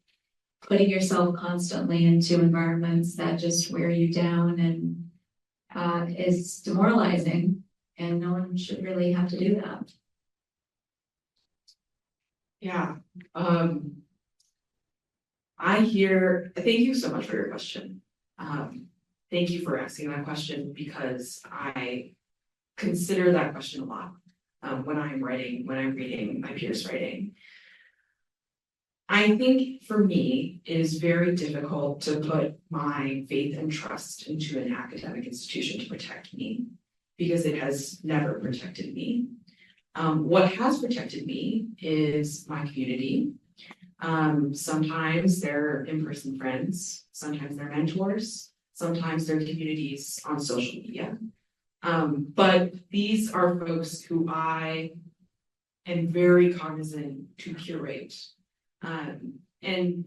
putting yourself constantly into environments that just wear you down and is demoralizing, and no one should really have to do that. Yeah, thank you so much for your question. Thank you for asking that question, because I consider that question a lot when I'm reading my peers' writing. I think for me, it is very difficult to put my faith and trust into an academic institution to protect me, because it has never protected me. What has protected me is my community. Sometimes they're in-person friends, sometimes they're mentors, sometimes they're communities on social media. But these are folks who I am very cognizant to curate. And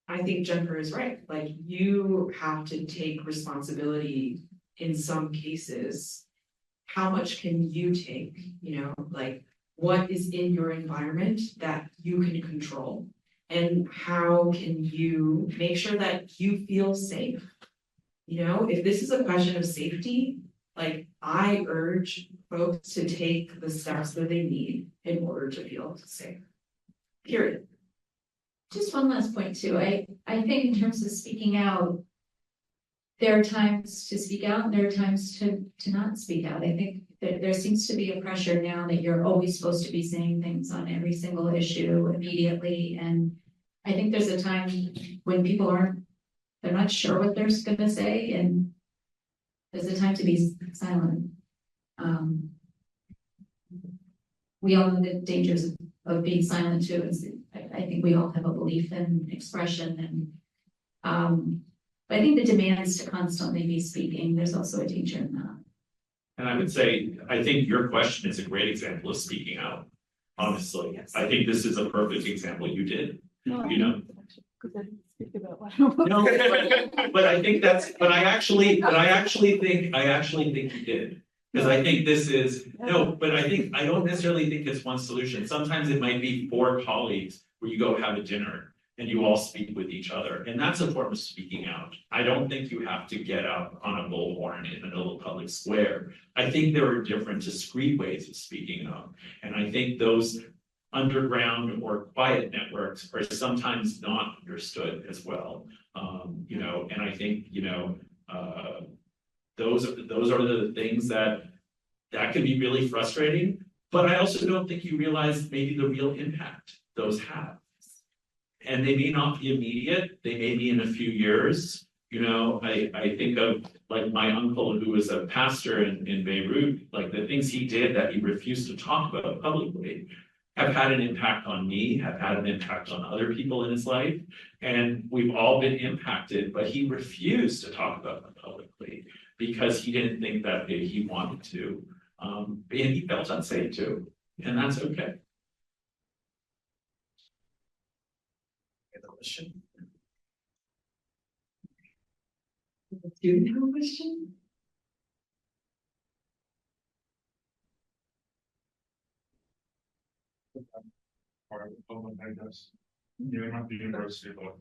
I think Jennifer is right. Like, you have to take responsibility in some cases. How much can you take? You know, like, what is in your environment that you can control? And how can you make sure that you feel safe? You know, if this is a question of safety, like, I urge folks to take the steps that they need in order to feel safe. Period. Just one last point too. I think in terms of speaking out, there are times to speak out and there are times to not speak out. I think that there seems to be a pressure now that you're always supposed to be saying things on every single issue immediately. And I think there's a time when people they're not sure what they're gonna say, and there's a time to be silent. We all know the dangers of being silent too. I think we all have a belief in expression, and but I think the demands to constantly be speaking, there's also a danger in that. And I would say, I think your question is a great example of speaking out, honestly. Yes. I think this is a perfect example you did, No, you know? Because I didn't speak about what I want. No, but I think but I actually think you did. Because I think this is, no, but I don't necessarily think it's one solution. Sometimes it might be 4 colleagues where you go have a dinner and you all speak with each other. And that's a form of speaking out. I don't think you have to get up on a bullhorn in the middle of public square. I think there are different discrete ways of speaking up. And I think those underground or quiet networks are sometimes not understood as well. You know, and I think, you know, those are the things that can be really frustrating, but I also don't think you realize maybe the real impact those have. And they may not be immediate, they may be in a few years. You know, I think of like my uncle who was a pastor in Beirut, like the things he did that he refused to talk about publicly have had an impact on me, have had an impact on other people in his life. And we've all been impacted, but he refused to talk about them publicly because he didn't think that he wanted to. And he felt unsafe too, and that's okay. Any question? Do you have a question? Or I guess, you're not the university, but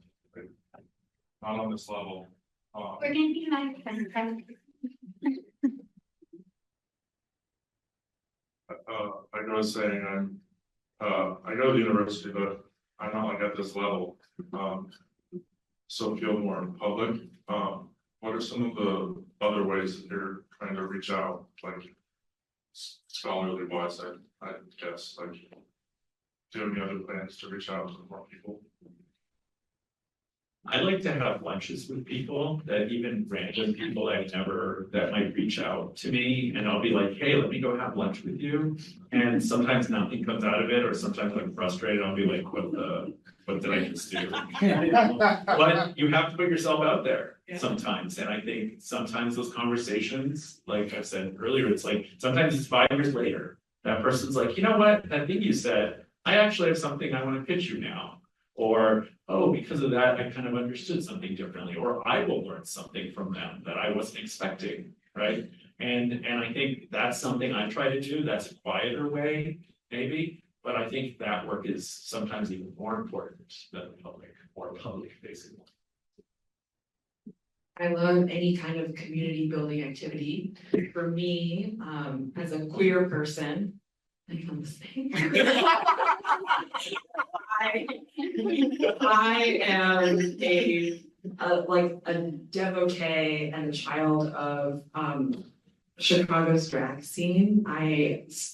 not on this level. We're gonna be microphone. Like I was saying, I go to the university, but I'm not like at this level. So feel more in public. What are some of the other ways that you're trying to reach out, like scholarly wise, I guess, like, do you have any other plans to reach out to more people? I like to have lunches with people, that even random people that might reach out to me, and I'll be like, hey, let me go have lunch with you. And sometimes nothing comes out of it, or sometimes I'm frustrated, I'll be like, what did I just do? But you have to put yourself out there sometimes, and I think sometimes those conversations, like I said earlier, it's like, sometimes it's 5 years later, that person's like, you know what, that thing you said, I actually have something I want to pitch you now. Or, oh, because of that, I kind of understood something differently, or I will learn something from them that I wasn't expecting, right? And I think that's something I try to do. That's a quieter way, maybe, but I think that work is sometimes even more important than the more public facing one. I love any kind of community building activity. For me, as a queer person, I am the same. I am a devotee and a child of Chicago's drag scene.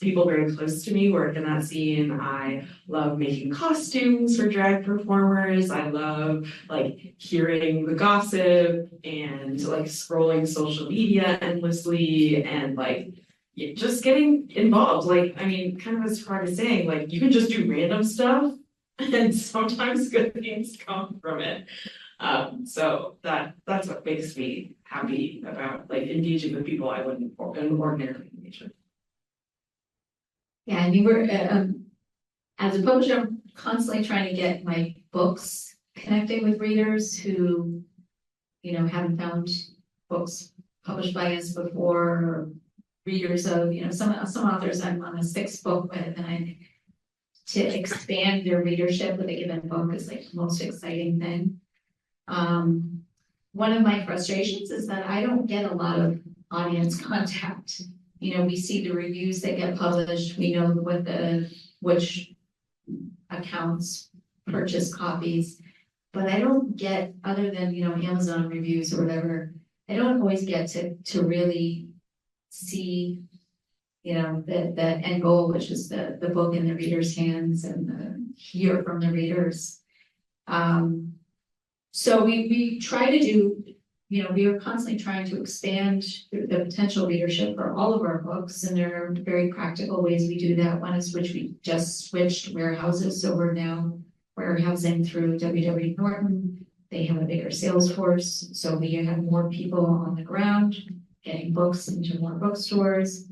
People very close to me work in that scene. I love making costumes for drag performers. I love like hearing the gossip and like scrolling social media endlessly and like just getting involved. Like, I mean, kind of as Hrag is saying, like you can just do random stuff and sometimes good things come from it. So that's what makes me happy about like engaging with people I wouldn't ordinarily engage with. Yeah, I mean, we're, as a publisher, I'm constantly trying to get my books connecting with readers who, you know, haven't found books published by us before, or readers of, you know, some authors I'm on a 6th book with, and I think to expand their readership with a given book is like the most exciting thing. One of my frustrations is that I don't get a lot of audience contact. You know, we see the reviews that get published, we know which accounts purchase copies. But I don't get, other than, Amazon reviews or whatever, I don't always get to really see, the end goal, which is the book in the reader's hands and hear from the readers. So we try to do, we are constantly trying to expand the potential readership for all of our books, and there are very practical ways we do that. One is which we just switched warehouses, so we're now warehousing through W.W. Norton. They have a bigger sales force, so we have more people on the ground getting books into more bookstores.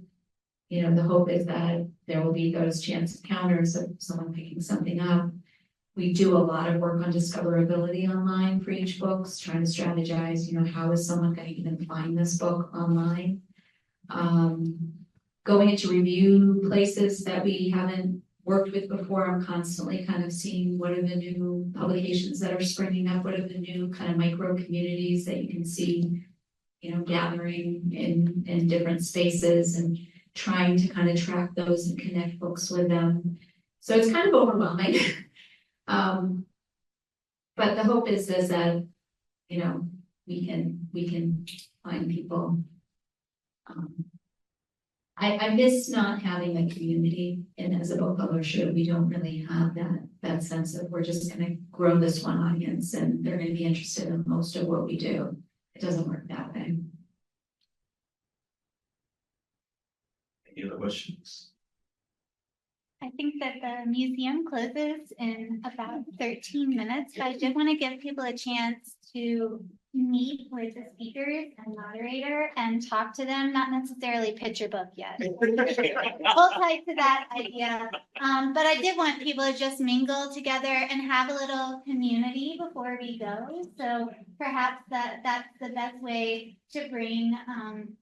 The hope is that there will be those chance encounters of someone picking something up. We do a lot of work on discoverability online for each book, trying to strategize, how is someone going to even find this book online? Going into review places that we haven't worked with before, I'm constantly kind of seeing what are the new publications that are springing up, what are the new kind of micro communities that you can see, gathering in different spaces, and trying to kind of track those and connect books with them. So it's kind of overwhelming. But the hope is that, we can find people. I miss not having a community, and as a book publisher, we don't really have that sense of we're just gonna grow this one audience and they're gonna be interested in most of what we do. It doesn't work that way. Any other questions? I think that the museum closes in about 13 minutes, but I did want to give people a chance to meet with the speakers and moderator and talk to them, not necessarily pitch your book yet. Hold tight to that idea. But I did want people to just mingle together and have a little community before we go. So perhaps that's the best way to bring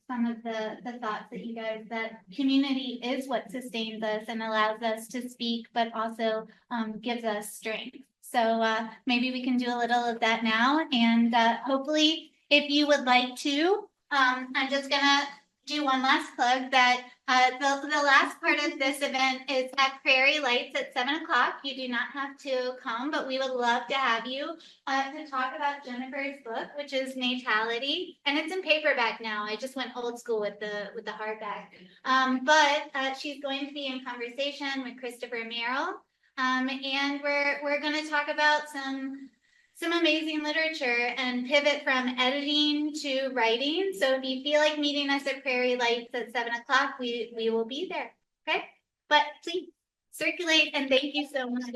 some of the thoughts that you guys, that community is what sustains us and allows us to speak, but also gives us strength. So maybe we can do a little of that now, and hopefully if you would like to, I'm just gonna do one last plug that the last part of this event is at Prairie Lights at 7 o'clock. You do not have to come, but we would love to have you to talk about Jennifer's book, which is Natality, and it's in paperback now. I just went old school with the hardback, but she's going to be in conversation with Christopher Merrill. And we're going to talk about some amazing literature and pivot from editing to writing. So if you feel like meeting us at Prairie Lights at 7 o'clock, we will be there. Okay, but please circulate, and thank you so much.